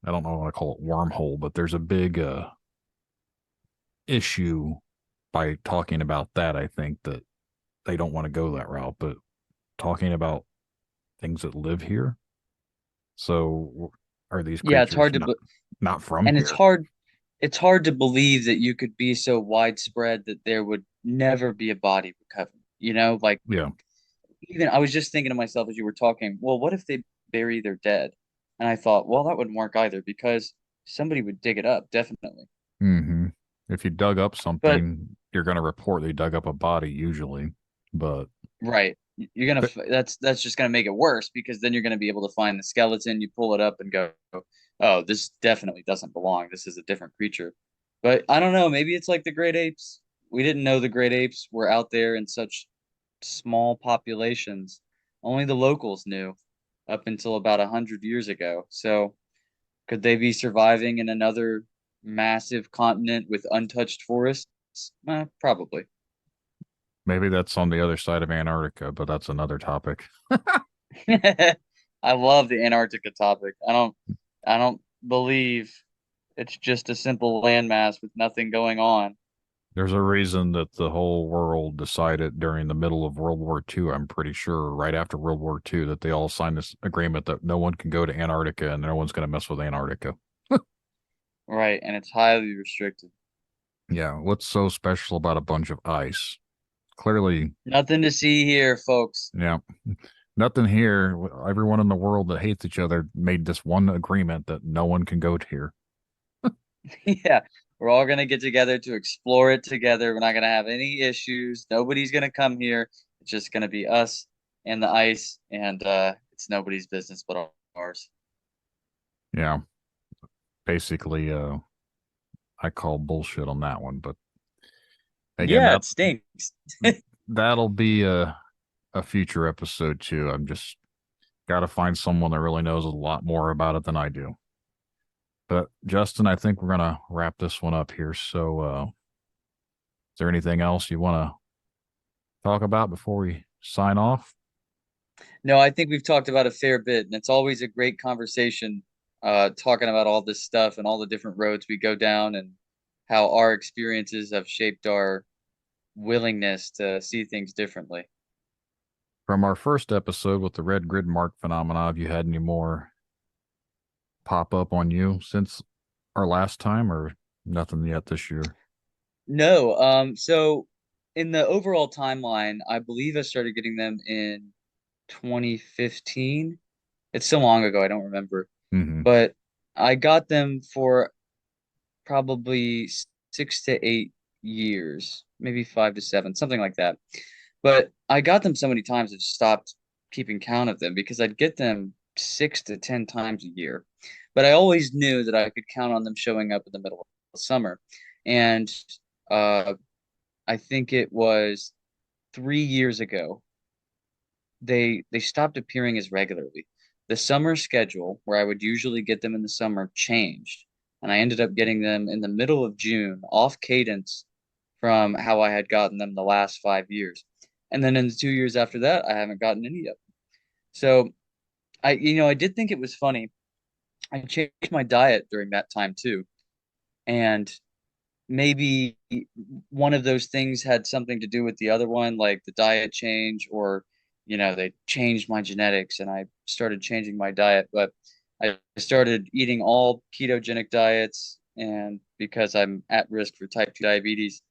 don't know what I call it wormhole, but there's a big, issue by talking about that. I think that they don't want to go that route, but talking about things that live here. So are these Yeah, it's creatures hard to not from and here? it's hard to believe that you could be so widespread that there would never be a body recovered. Like Yeah. even I was just thinking to myself as you were talking, well, what if they bury their dead? And I thought, well, that wouldn't work either because somebody would dig it up, definitely. Mm-hmm. If you dug up But something, you're going to report they dug up a body usually. But right, you're gonna that's just gonna make it worse because then you're gonna be able to find the skeleton. You pull it up and go, oh, this definitely doesn't belong. This is a different creature. But I don't know. Maybe it's like the great apes. We didn't know the great apes were out there in such small populations. Only the locals knew up until about 100 years ago. So could they be surviving in another massive continent with untouched forests? Probably. maybe that's on the other side of Antarctica, but that's another topic. I love the Antarctica topic. I don't believe it's just a simple landmass with nothing going on. There's a reason that the whole world decided during the middle of World War II, I'm pretty sure, right after World War II, that they all signed this agreement that no one can go to Antarctica and no one's going to mess with Antarctica. Right, and it's highly restricted. Yeah, what's so special about a bunch of ice? Clearly, Nothing to see here, folks. yeah, nothing here. Everyone in the world that hates each other made this one agreement that no one can go to here. Yeah, we're all gonna get together to explore it together. We're not gonna have any issues. Nobody's gonna come here. It's just gonna be us and the ice, and it's nobody's business but ours. Yeah, basically, I call bullshit on that one. But again, Yeah, it stinks. that'll be a future episode too. I'm just got to find someone that really knows a lot more about it than I do. But Justin, I think we're gonna wrap this one up here. So, is there anything else you want to talk about before we sign off? No, I think we've talked about a fair bit, and it's always a great conversation, talking about all this stuff and all the different roads we go down and how our experiences have shaped our willingness to see things differently. From our first episode with the red grid mark phenomena, have you had any more pop up on you since our last time, or nothing yet this year? No, so in the overall timeline, I believe I started getting them in 2015. It's so long ago, I don't remember. Hmm. But I got them for probably 6 to 8 years, maybe 5 to 7, something like that. But I got them so many times I just stopped keeping count of them because I'd get them 6 to 10 times a year. But I always knew that I could count on them showing up in the middle of summer. And uh, I think it was 3 years ago, they stopped appearing as regularly. The summer schedule, where I would usually get them in the summer, changed, and I ended up getting them in the middle of June, off cadence from how I had gotten them the last 5 years. And then in the 2 years after that, I haven't gotten any of them. So I did think it was funny. I changed my diet during that time too, and maybe one of those things had something to do with the other one, like the diet change, or they changed my genetics and I started changing my diet. But I started eating all ketogenic diets, and because I'm at risk for type 2 diabetes,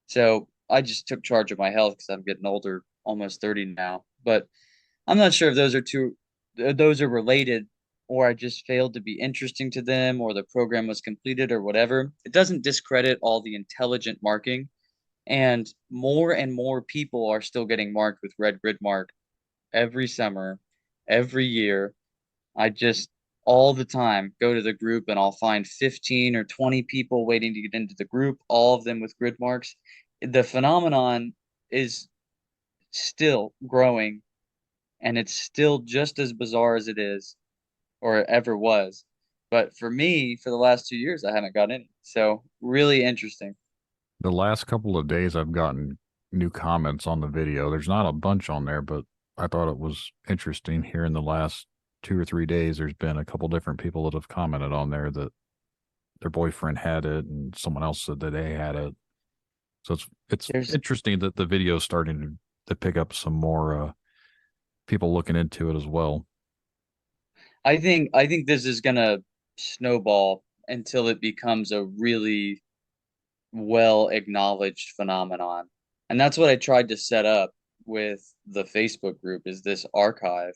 so I just took charge of my health because I'm getting older, almost 30 now. But I'm not sure if those are related, or I just failed to be interesting to them, or the program was completed, or whatever. It doesn't discredit all the intelligent marking, and more people are still getting marked with red grid mark every summer, every year. I just all the time go to the group and I'll find 15 or 20 people waiting to get into the group, all of them with grid marks. The phenomenon is still growing, and it's still just as bizarre as it is or ever was. But for me, for the last 2 years, I haven't got any. So really interesting. The last couple of days, I've gotten new comments on the video. There's not a bunch on there, but I thought it was interesting here in the last 2 or 3 days. There's been a couple different people that have commented on there that their boyfriend had it and someone else said that they had it. So it's There's, interesting that the video is starting to pick up some more people looking into it as well. I think this is gonna snowball until it becomes a really well acknowledged phenomenon. And that's what I tried to set up with the Facebook group, is this archive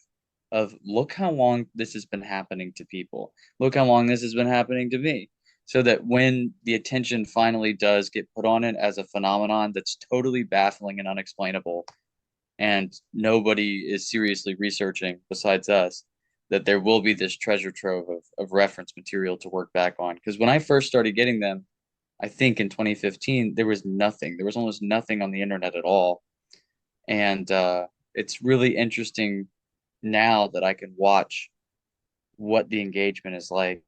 of look how long this has been happening to people. Look how long this has been happening to me. so that when the attention finally does get put on it as a phenomenon that's totally baffling and unexplainable, and nobody is seriously researching besides us, that there will be this treasure trove of reference material to work back on. Because when I first started getting them, I think in 2015, there was nothing. There was almost nothing on the internet at all. And it's really interesting now that I can watch what the engagement is like,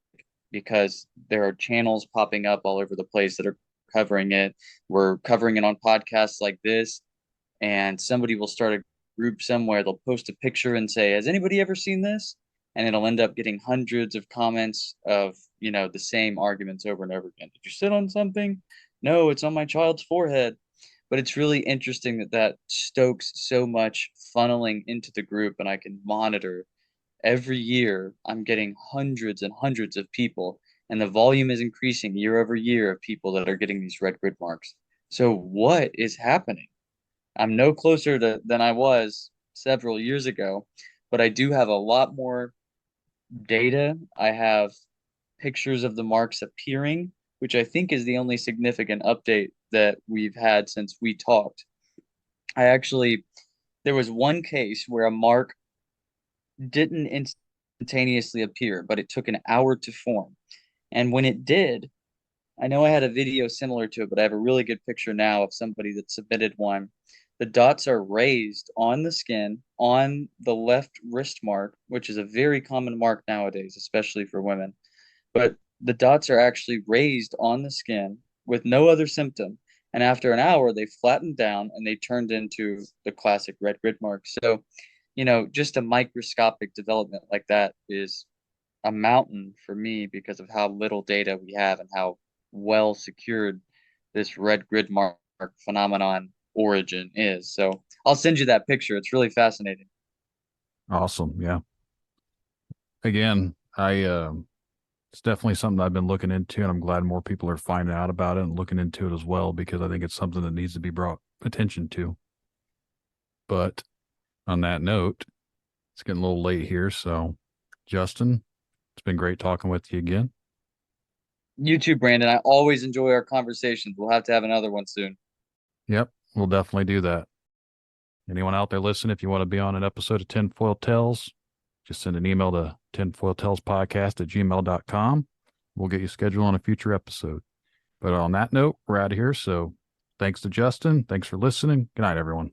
because there are channels popping up all over the place that are covering it. We're covering it on podcasts like this, and somebody will start a group somewhere. They'll post a picture and say, "Has anybody ever seen this?" And it'll end up getting hundreds of comments of, the same arguments over and over again. Did you sit on something? No, it's on my child's forehead. But it's really interesting that that stokes so much funneling into the group, and I can monitor every year. I'm getting hundreds and hundreds of people, and the volume is increasing year over year of people that are getting these red grid marks. So what is happening? I'm no closer than I was several years ago, but I do have a lot more data. I have pictures of the marks appearing, which I think is the only significant update that we've had since we talked. There was one case where a mark didn't instantaneously appear, but it took an hour to form. And when it did, I know I had a video similar to it, but I have a really good picture now of somebody that submitted one. The dots are raised on the skin on the left wrist mark, which is a very common mark nowadays, especially for women. But the dots are actually raised on the skin with no other symptom. And after an hour, they flattened down and they turned into the classic red grid mark. So, just a microscopic development like that is a mountain for me because of how little data we have and how well secured this red grid mark phenomenon origin is. So I'll send you that picture. It's really fascinating. Awesome. Yeah. Again, it's definitely something I've been looking into, and I'm glad more people are finding out about it and looking into it as well, because I think it's something that needs to be brought attention to. But on that note, it's getting a little late here. So, Justin, it's been great talking with you again. You too, Brandon. I always enjoy our conversations. We'll have to have another one soon. Yep, we'll definitely do that. Anyone out there listening, if you want to be on an episode of Tinfoil Tales, just send an email to tinfoiltalespodcast@gmail.com. We'll get you scheduled on a future episode. But on that note, we're out of here. So thanks to Justin. Thanks for listening. Good night, everyone.